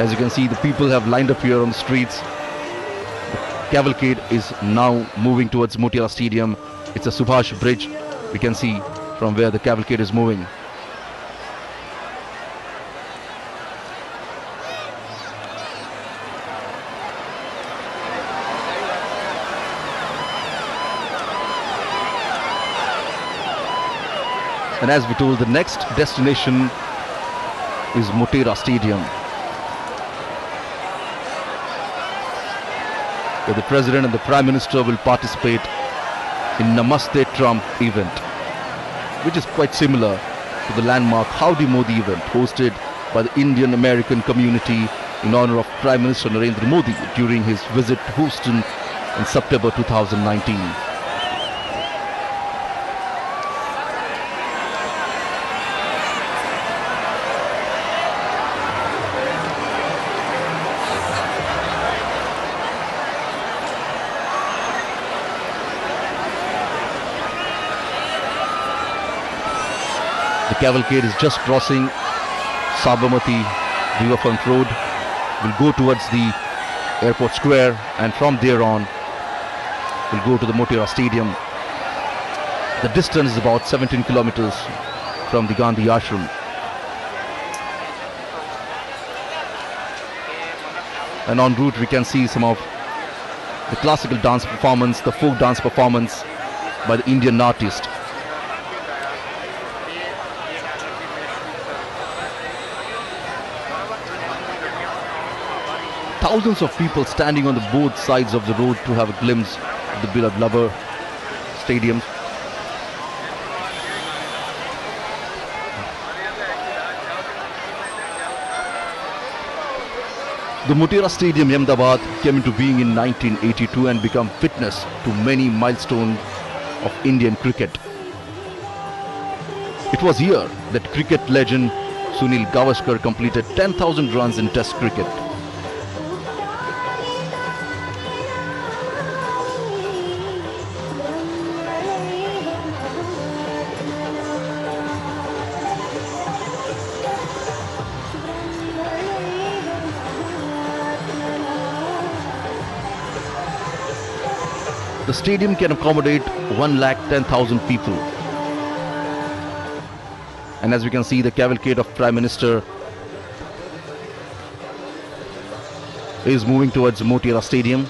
As you can see, the people have lined up here on the streets. The cavalcade is now moving towards Motera Stadium. It's a Subhash Bridge. We can see from where the cavalcade is moving. And as we told, the next destination is Motera Stadium, where the President and the Prime Minister will participate in Namaste Trump event, which is quite similar to the landmark Howdy Modi event hosted by the Indian American community in honor of Prime Minister Narendra Modi during his visit to Houston in September 2019. The cavalcade is just crossing Sabarmati Riverfront Road. Will go towards the airport square, and from there on will go to the Motera Stadium. The distance is about 17 kilometers from the Gandhi Ashram. And en route we can see some of the classical dance performance, the folk dance performance by the Indian artist. Thousands of people standing on the both sides of the road to have a glimpse of the beloved lover stadium. The Motera Stadium, Ahmedabad, came into being in 1982 and became witness to many milestones of Indian cricket. It was here that cricket legend Sunil Gavaskar completed 10,000 runs in Test cricket. The stadium can accommodate 110,000 people. And as we can see, the cavalcade of Prime Minister is moving towards Motera Stadium.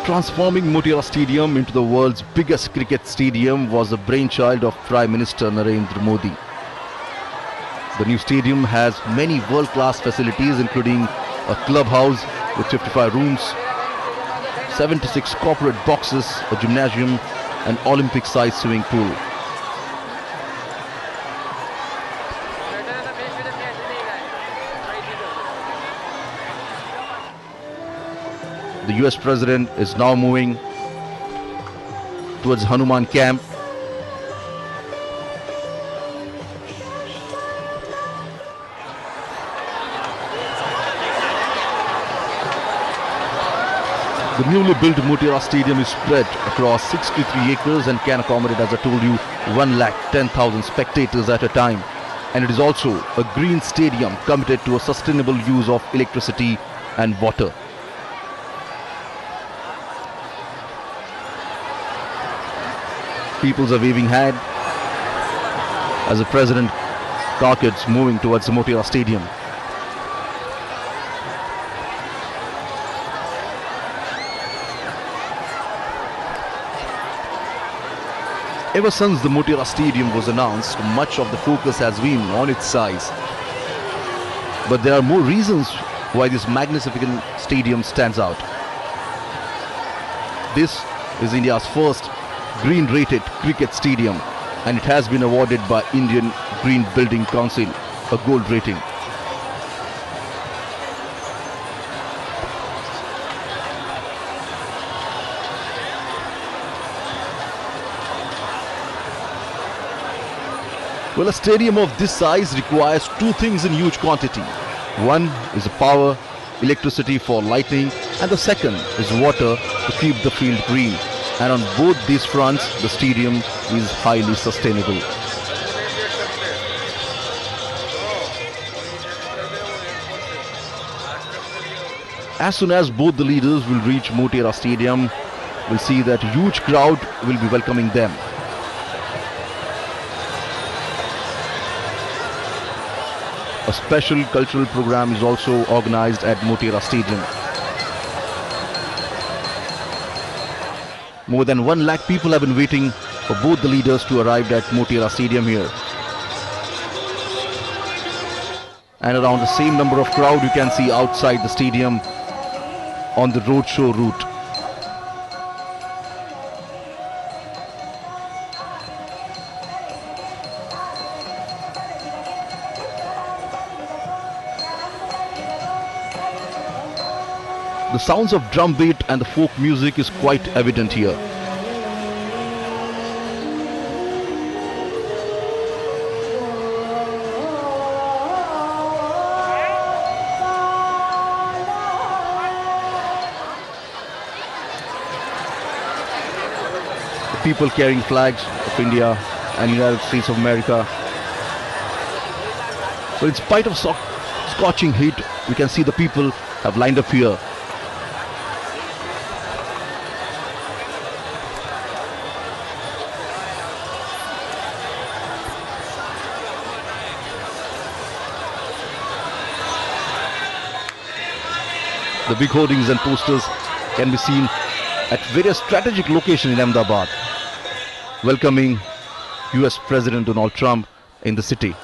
Transforming Motera Stadium into the world's biggest cricket stadium was the brainchild of Prime Minister Narendra Modi. The new stadium has many world-class facilities, including a clubhouse with 55 rooms, 76 corporate boxes, a gymnasium, an Olympic-sized swimming pool. The US President is now moving towards Hanuman camp. The newly built Motera Stadium is spread across 63 acres and can accommodate, as I told you, 110,000 spectators at a time. And it is also a green stadium committed to a sustainable use of electricity and water. Peoples are waving hand as the President targets moving towards the Motera Stadium. Ever since the Motera Stadium was announced, much of the focus has been on its size. But there are more reasons why this magnificent stadium stands out. This is India's first green-rated cricket stadium, and it has been awarded by Indian Green Building Council a gold rating. Well, a stadium of this size requires two things in huge quantity. One is the power, electricity for lighting, and the second is water to keep the field green. And on both these fronts, the stadium is highly sustainable. As soon as both the leaders will reach Motera Stadium, we'll see that a huge crowd will be welcoming them. A special cultural program is also organized at Motera Stadium. More than 1 lakh people have been waiting for both the leaders to arrive at Motera Stadium here. And around the same number of crowd you can see outside the stadium on the roadshow route. The sounds of drum beat and the folk music is quite evident here. The people carrying flags of India and United States of America. So in spite of scorching heat, we can see the people have lined up here. The big hoardings and posters can be seen at various strategic locations in Ahmedabad, welcoming US President Donald Trump in the city.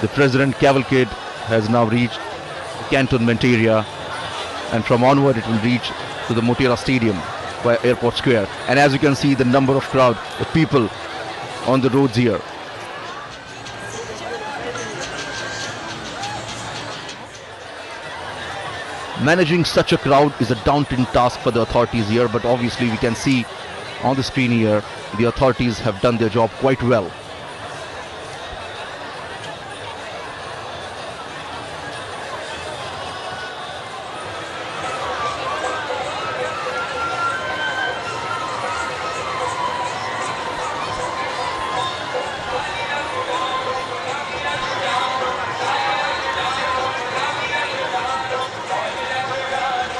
The President cavalcade has now reached the cantonment area, and from onward it will reach to the Motera Stadium via Airport Square. And as you can see, the number of crowd, the people on the roads here. Managing such a crowd is a daunting task for the authorities here, but obviously we can see on the screen here the authorities have done their job quite well.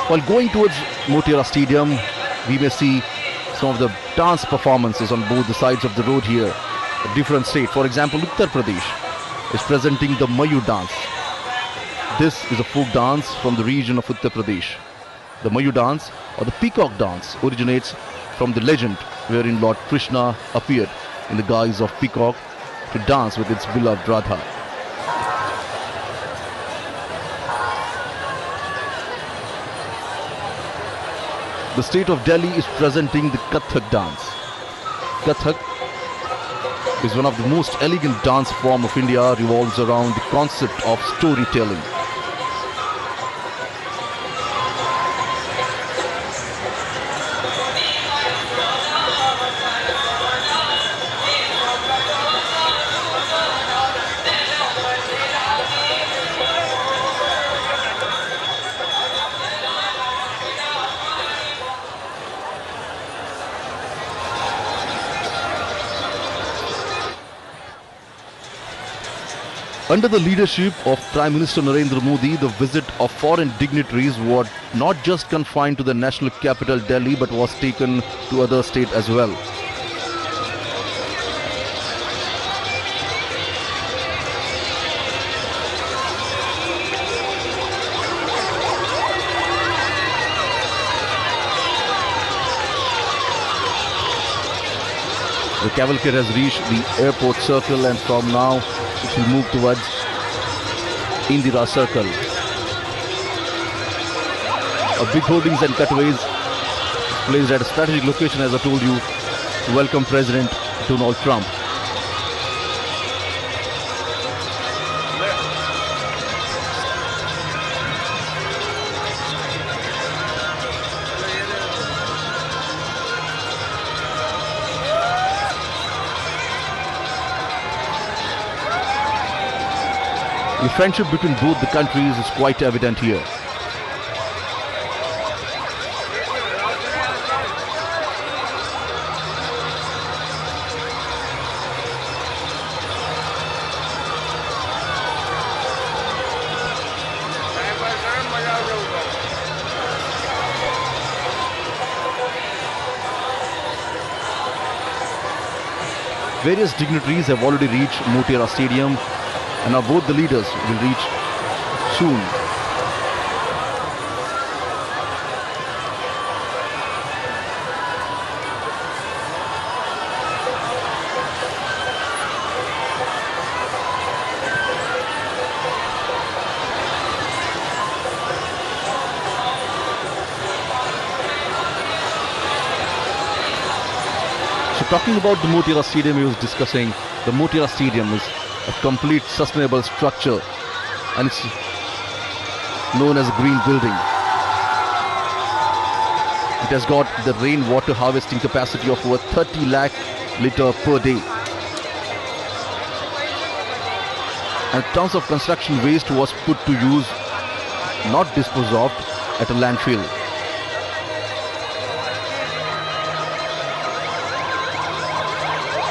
While going towards Motera Stadium, we may see some of the dance performances on both the sides of the road here. A different state. For example, Uttar Pradesh is presenting the Mayur dance. This is a folk dance from the region of Uttar Pradesh. The Mayur dance, or the peacock dance, originates from the legend wherein Lord Krishna appeared in the guise of peacock to dance with its beloved Radha. The state of Delhi is presenting the Kathak dance. Kathak is one of the most elegant dance form of India, revolves around the concept of storytelling. Under the leadership of Prime Minister Narendra Modi, the visit of foreign dignitaries was not just confined to the national capital Delhi but was taken to other states as well. The cavalcade has reached the airport circle and from now it will move towards Indira Circle. A big hoardings and cutaways placed at a strategic location, as I told you, to welcome President Donald Trump. The friendship between both the countries is quite evident here. Various dignitaries have already reached Motera Stadium, and now both the leaders will reach soon. So talking about the Motera Stadium, he was discussing the Motera Stadium is a complete sustainable structure and it's known as a green building. It has got the rainwater harvesting capacity of over 30 lakh litre per day. And tons of construction waste was put to use, not disposed of at a landfill.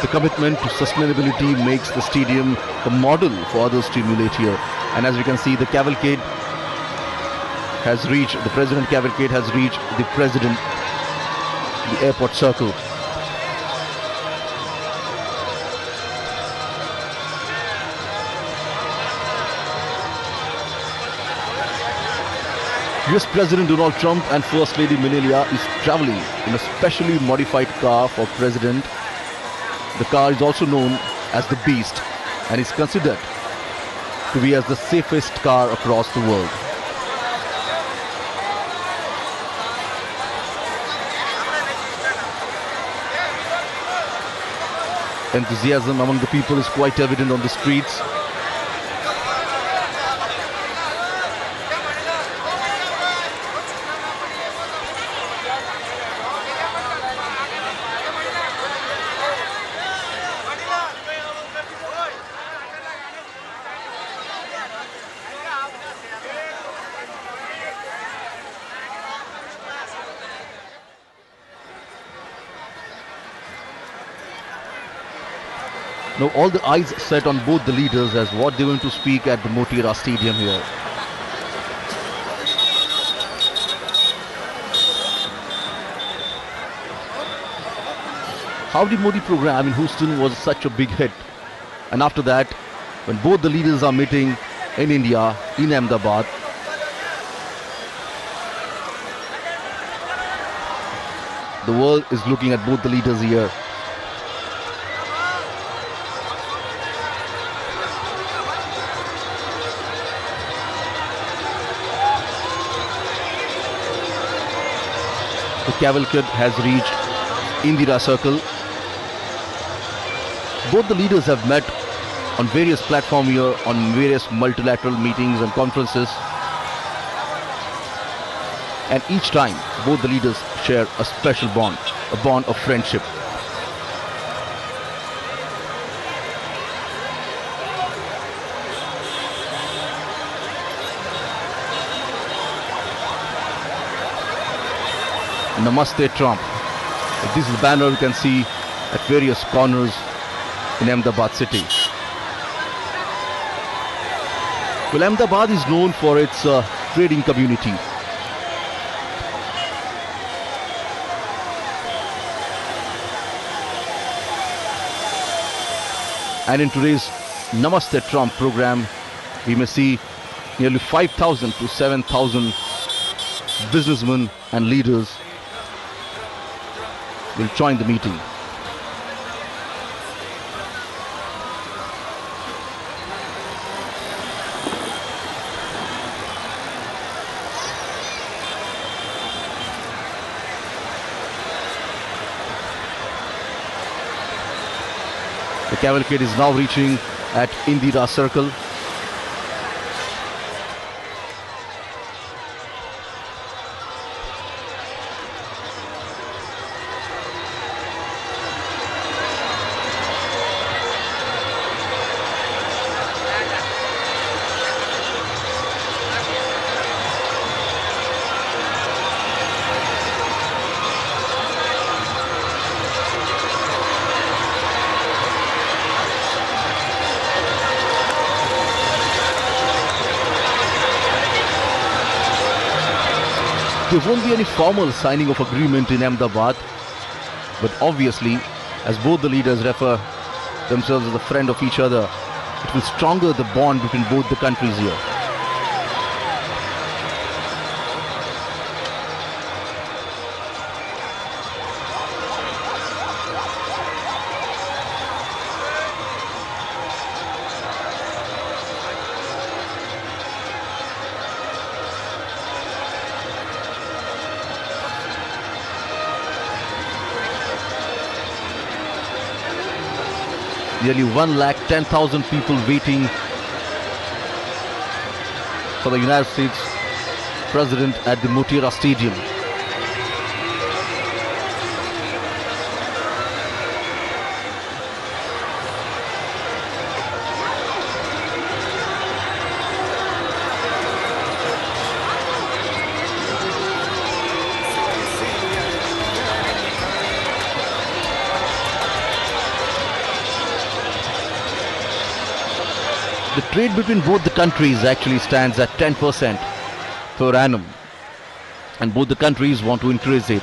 The commitment to sustainability makes the stadium a model for others to emulate here. And as we can see, the cavalcade has reached, the President cavalcade has reached the airport circle. US President Donald Trump and First Lady Melania is traveling in a specially modified car for President. The car is also known as the Beast and is considered to be as the safest car across the world. Enthusiasm among the people is quite evident on the streets. Now all the eyes set on both the leaders as what they are going to speak at the Motera Stadium here. Howdy Modi program in Houston was such a big hit. And after that, when both the leaders are meeting in India, in Ahmedabad, the world is looking at both the leaders here. the cavalcade has reached Indira Circle. Both the leaders have met on various platforms here, on various multilateral meetings and conferences. And each time, both the leaders share a special bond, a bond of friendship. Namaste Trump. This is the banner you can see at various corners in Ahmedabad city. Well, Ahmedabad is known for its trading community. And in today's Namaste Trump program, we may see nearly 5,000 to 7,000 businessmen and leaders will join the meeting. The cavalcade is now reaching at Indira Circle. There won't be any formal signing of agreement in Ahmedabad, but obviously, as both the leaders refer themselves as a friend of each other, it will stronger the bond between both the countries here. Nearly 110,000 people waiting for the United States President at the Motera Stadium. The trade between both the countries actually stands at 10% per annum, and both the countries want to increase it.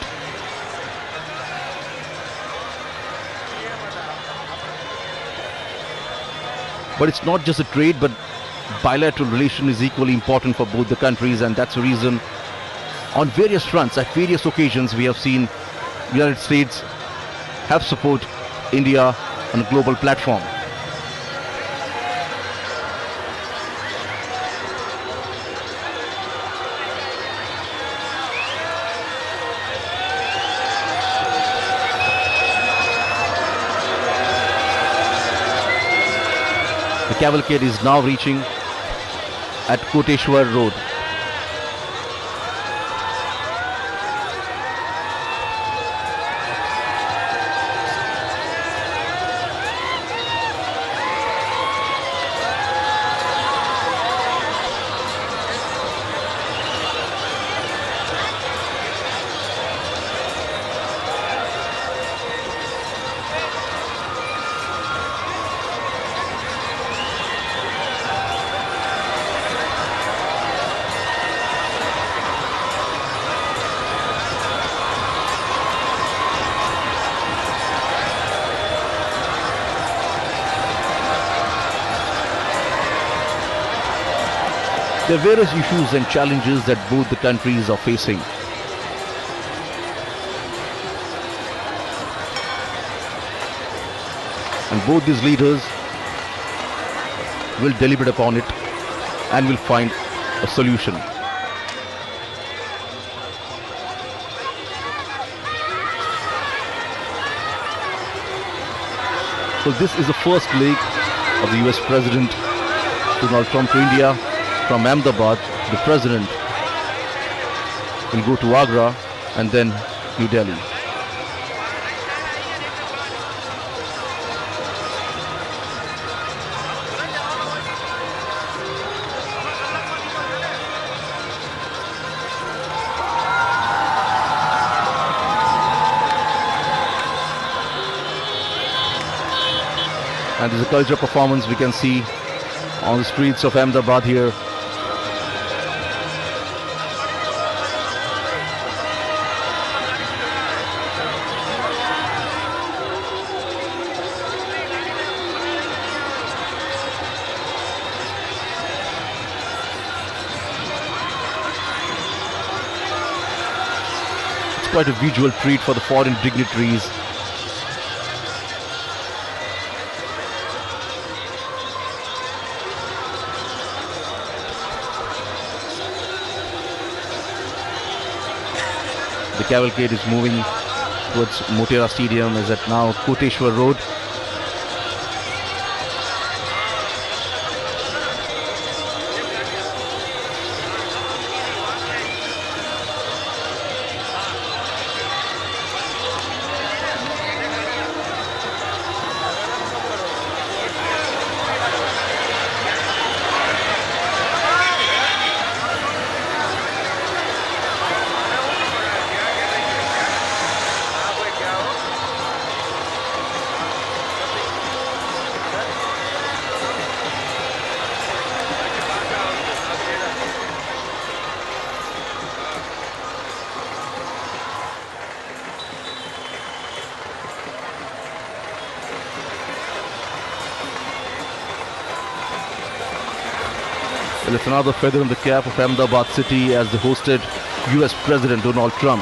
But it's not just a trade, but bilateral relation is equally important for both the countries, and that's the reason on various fronts, at various occasions, we have seen the United States have support India on a global platform. The cavalcade is now reaching at Koteshwar Road. There are various issues and challenges that both the countries are facing. And both these leaders will deliberate upon it and will find a solution. Well, this is the first leg of the US President Donald Trump to India. From Ahmedabad, the President will go to Agra and then New Delhi. And there's a cultural performance we can see on the streets of Ahmedabad here. It's quite a visual treat for the foreign dignitaries. The cavalcade is moving towards Motera Stadium, is at now Koteshwar Road. Well, it's another feather in the cap of Ahmedabad city as they hosted US President Donald Trump.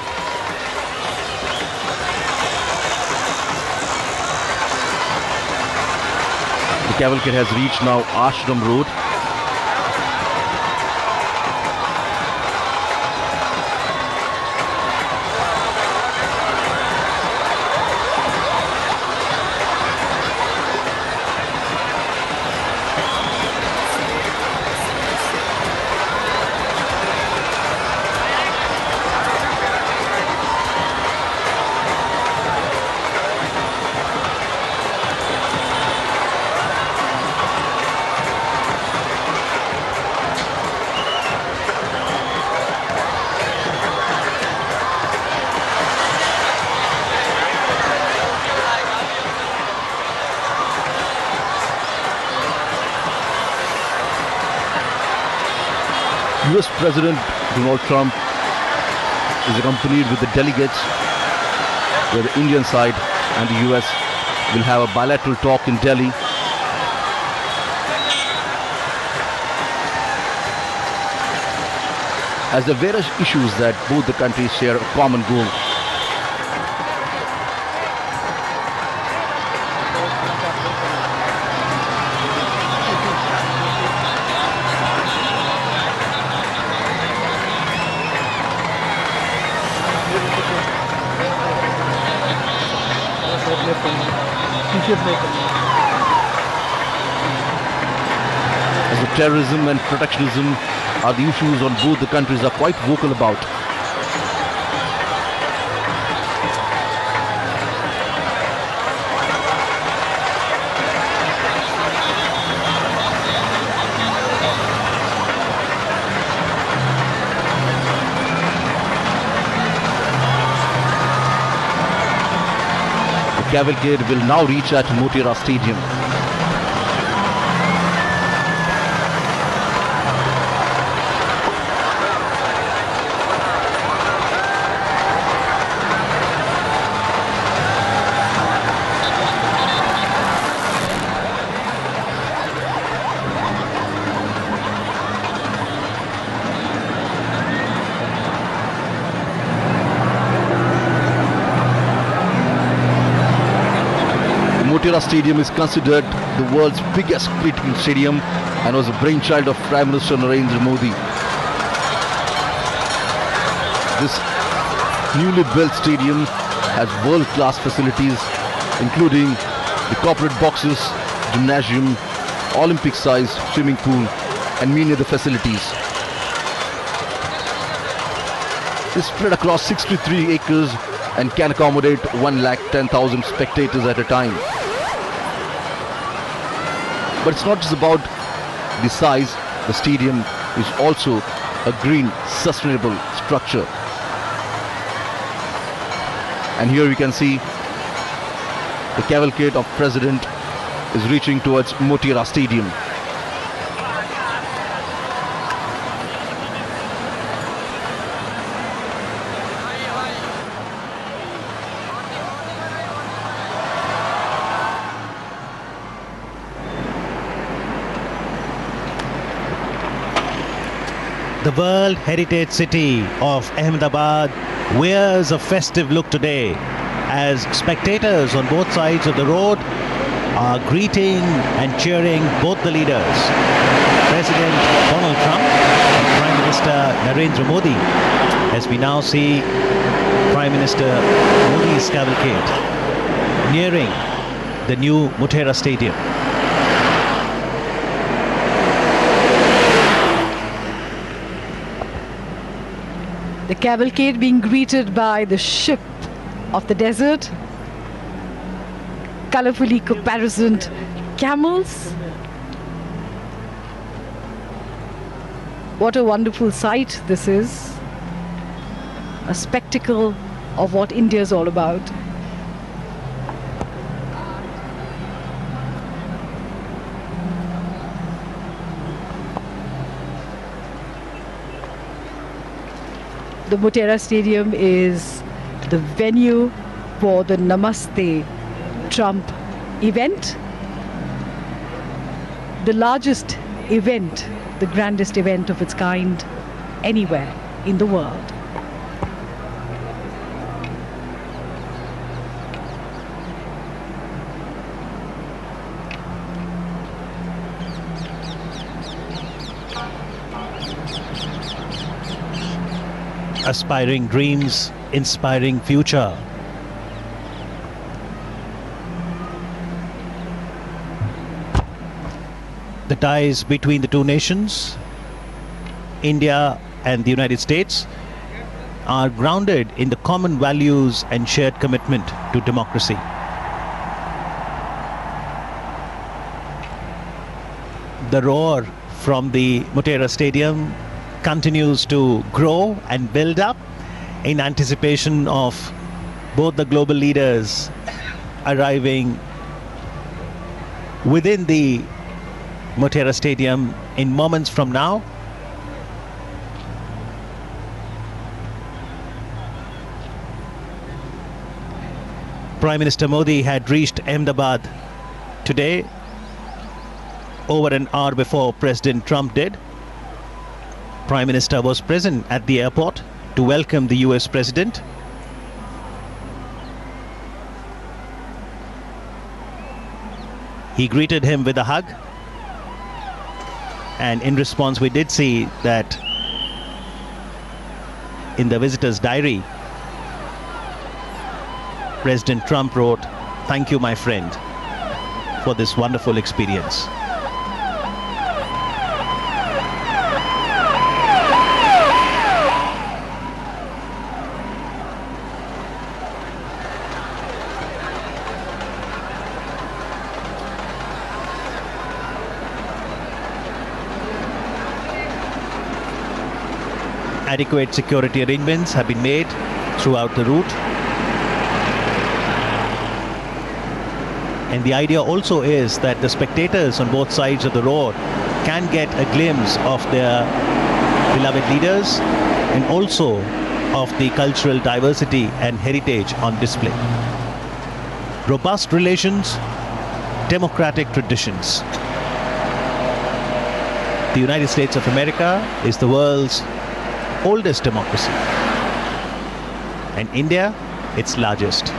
The cavalcade has reached now Ashram Road. US President Donald Trump is accompanied with the delegates, where the Indian side and the US will have a bilateral talk in Delhi. As there are various issues that both the countries share a common goal. As the terrorism and protectionism are the issues on both the countries are quite vocal about. The cavalcade will now reach at Motera Stadium. Motera Stadium is considered the world's biggest cricketing stadium and was a brainchild of Prime Minister Narendra Modi. This newly built stadium has world-class facilities, including The corporate boxes, gymnasium, Olympic-sized swimming pool, and many other facilities is spread across 63 acres and can accommodate 110,000 spectators at a time. But it's not just about the size. The stadium is also a green, sustainable structure. And here we can see the cavalcade of President is reaching towards Motera Stadium. The World Heritage City of Ahmedabad wears a festive look today as spectators on both sides of the road are greeting and cheering both the leaders, President Donald Trump and Prime Minister Narendra Modi, as we now see Prime Minister Modi's cavalcade nearing the new Motera Stadium. The cavalcade being greeted by the ship of the desert, colorfully caparisoned camels. What a wonderful sight this is. A spectacle of what India is all about. The Motera Stadium is the venue for the Namaste Trump event. The largest event, the grandest event of its kind anywhere in the world. Aspiring dreams, inspiring future. The ties between the two nations, India and the United States, are grounded in the common values and shared commitment to democracy. The roar from the Motera Stadium continues to grow and build up in anticipation of both the global leaders arriving within the Motera Stadium in moments from now. Prime Minister Modi had reached Ahmedabad today, over an hour before President Trump did. Prime Minister was present at the airport to welcome the US President. He greeted him with a hug, and in response we did see that in the visitor's diary, President Trump wrote, "Thank you, my friend, for this wonderful experience." Adequate security arrangements have been made throughout the route. And the idea also is that the spectators on both sides of the road can get a glimpse of their beloved leaders and also of the cultural diversity and heritage on display. Robust relations, democratic traditions. The United States of America is the world's oldest democracy, and India its largest.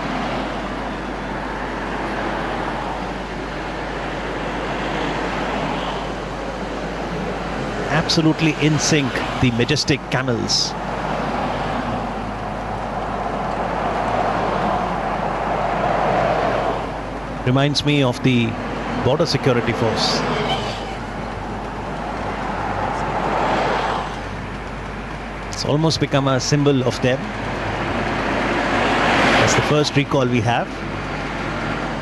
Absolutely in sync, the majestic camels. Reminds me of the border security force. It's almost become a symbol of them. That's the first recall we have.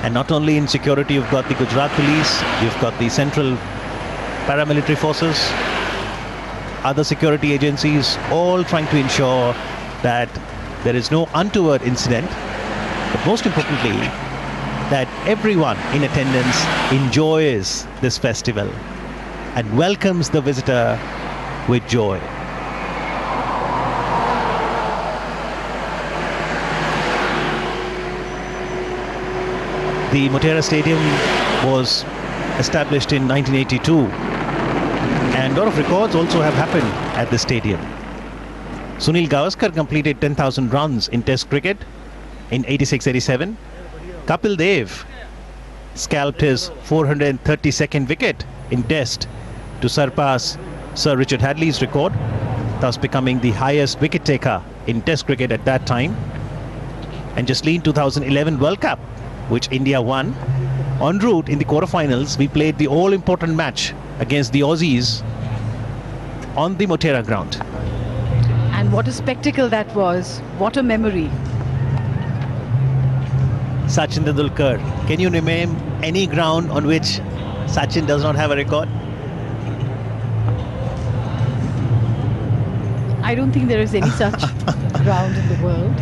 And not only in security, you've got the Gujarat police, you've got the central paramilitary forces, other security agencies, all trying to ensure that there is no untoward incident, but most importantly, that everyone in attendance enjoys this festival and welcomes the visitor with joy. The Motera Stadium was established in 1982, and a lot of records also have happened at the stadium. Sunil Gavaskar completed 10,000 runs in Test cricket in 86-87. Kapil Dev scalped his 432nd wicket in Test to surpass Sir Richard Hadley's record, thus becoming the highest wicket taker in Test cricket at that time. And just in 2011 World Cup, which India won, en route in the quarterfinals, we played the all-important match against the Aussies on the Motera ground. And what a spectacle that was. What a memory. Sachin Tendulkar. Can you name any ground on which Sachin does not have a record? I don't think there is any such ground in the world.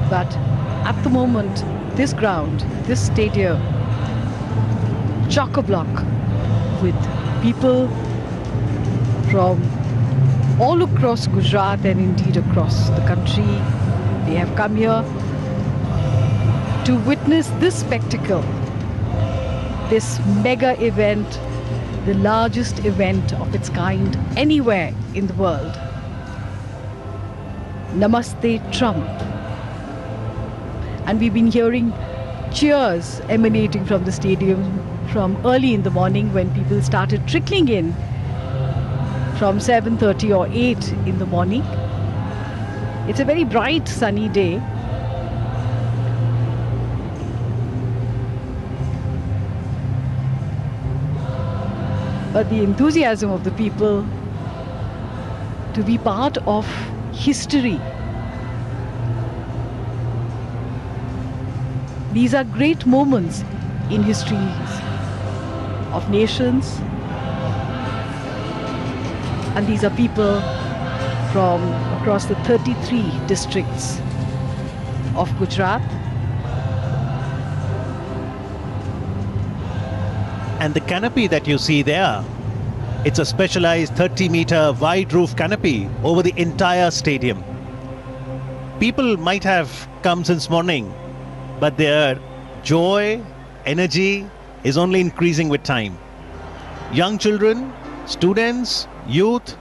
But at the moment, this ground, this stadium, chock-a-block with people from all across Gujarat and indeed across the country. They have come here to witness this spectacle, this mega event, the largest event of its kind anywhere in the world. Namaste Trump. And we've been hearing cheers emanating from the stadium from early in the morning when people started trickling in from 7:30 or 8 in the morning. It's a very bright sunny day. But the enthusiasm of the people to be part of history. These are great moments in histories of nations, and these are people from across the 33 districts of Gujarat. And the canopy that you see there, it's a specialized 30-meter wide roof canopy over the entire stadium. People might have come since morning, but their joy, energy is only increasing with time. Young children, students, youth,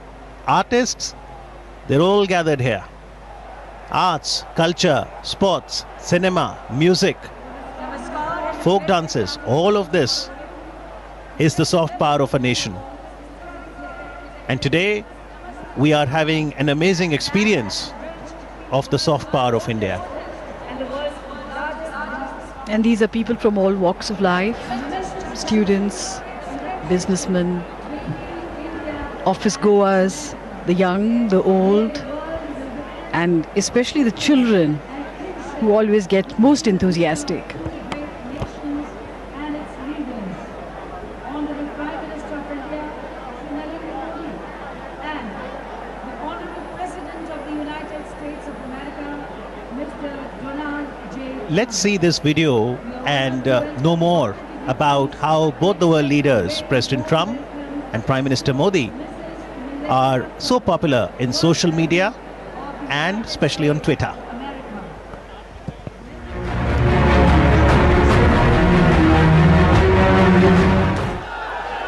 artists, they're all gathered here. Arts, culture, sports, cinema, music, folk dances, all of this is the soft power of a nation. And today we are having an amazing experience of the soft power of India. And these are people from all walks of life, students, businessmen, office goers, the young, the old, and especially the children who always get most enthusiastic. Let's see this video and know more about how both the world leaders, President Trump and Prime Minister Modi, are so popular in social media and especially on Twitter.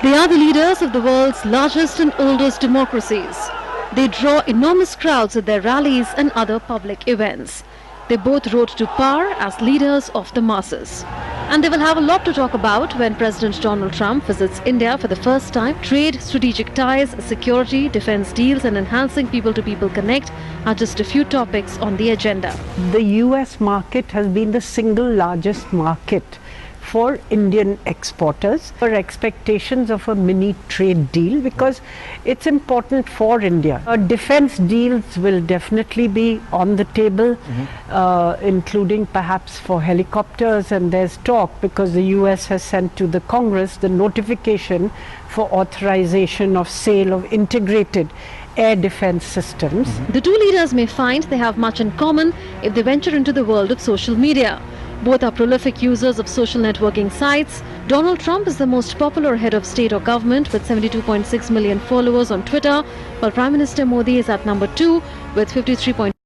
They are the leaders of the world's largest and oldest democracies. They draw enormous crowds at their rallies and other public events. They both rose to power as leaders of the masses. And they will have a lot to talk about when President Donald Trump visits India for the first time. Trade, strategic ties, security, defense deals and enhancing people-to-people connect are just a few topics on the agenda. The US market has been the single largest market for Indian exporters, for expectations of a mini trade deal, because it's important for India. Defense deals will definitely be on the table, including perhaps for helicopters, and there's talk because the US has sent to the Congress the notification for authorization of sale of integrated air defense systems. The two leaders may find they have much in common if they venture into the world of social media. Both are prolific users of social networking sites. Donald Trump is the most popular head of state or government with 72.6 million followers on Twitter, while Prime Minister Modi is at number 2 with 53.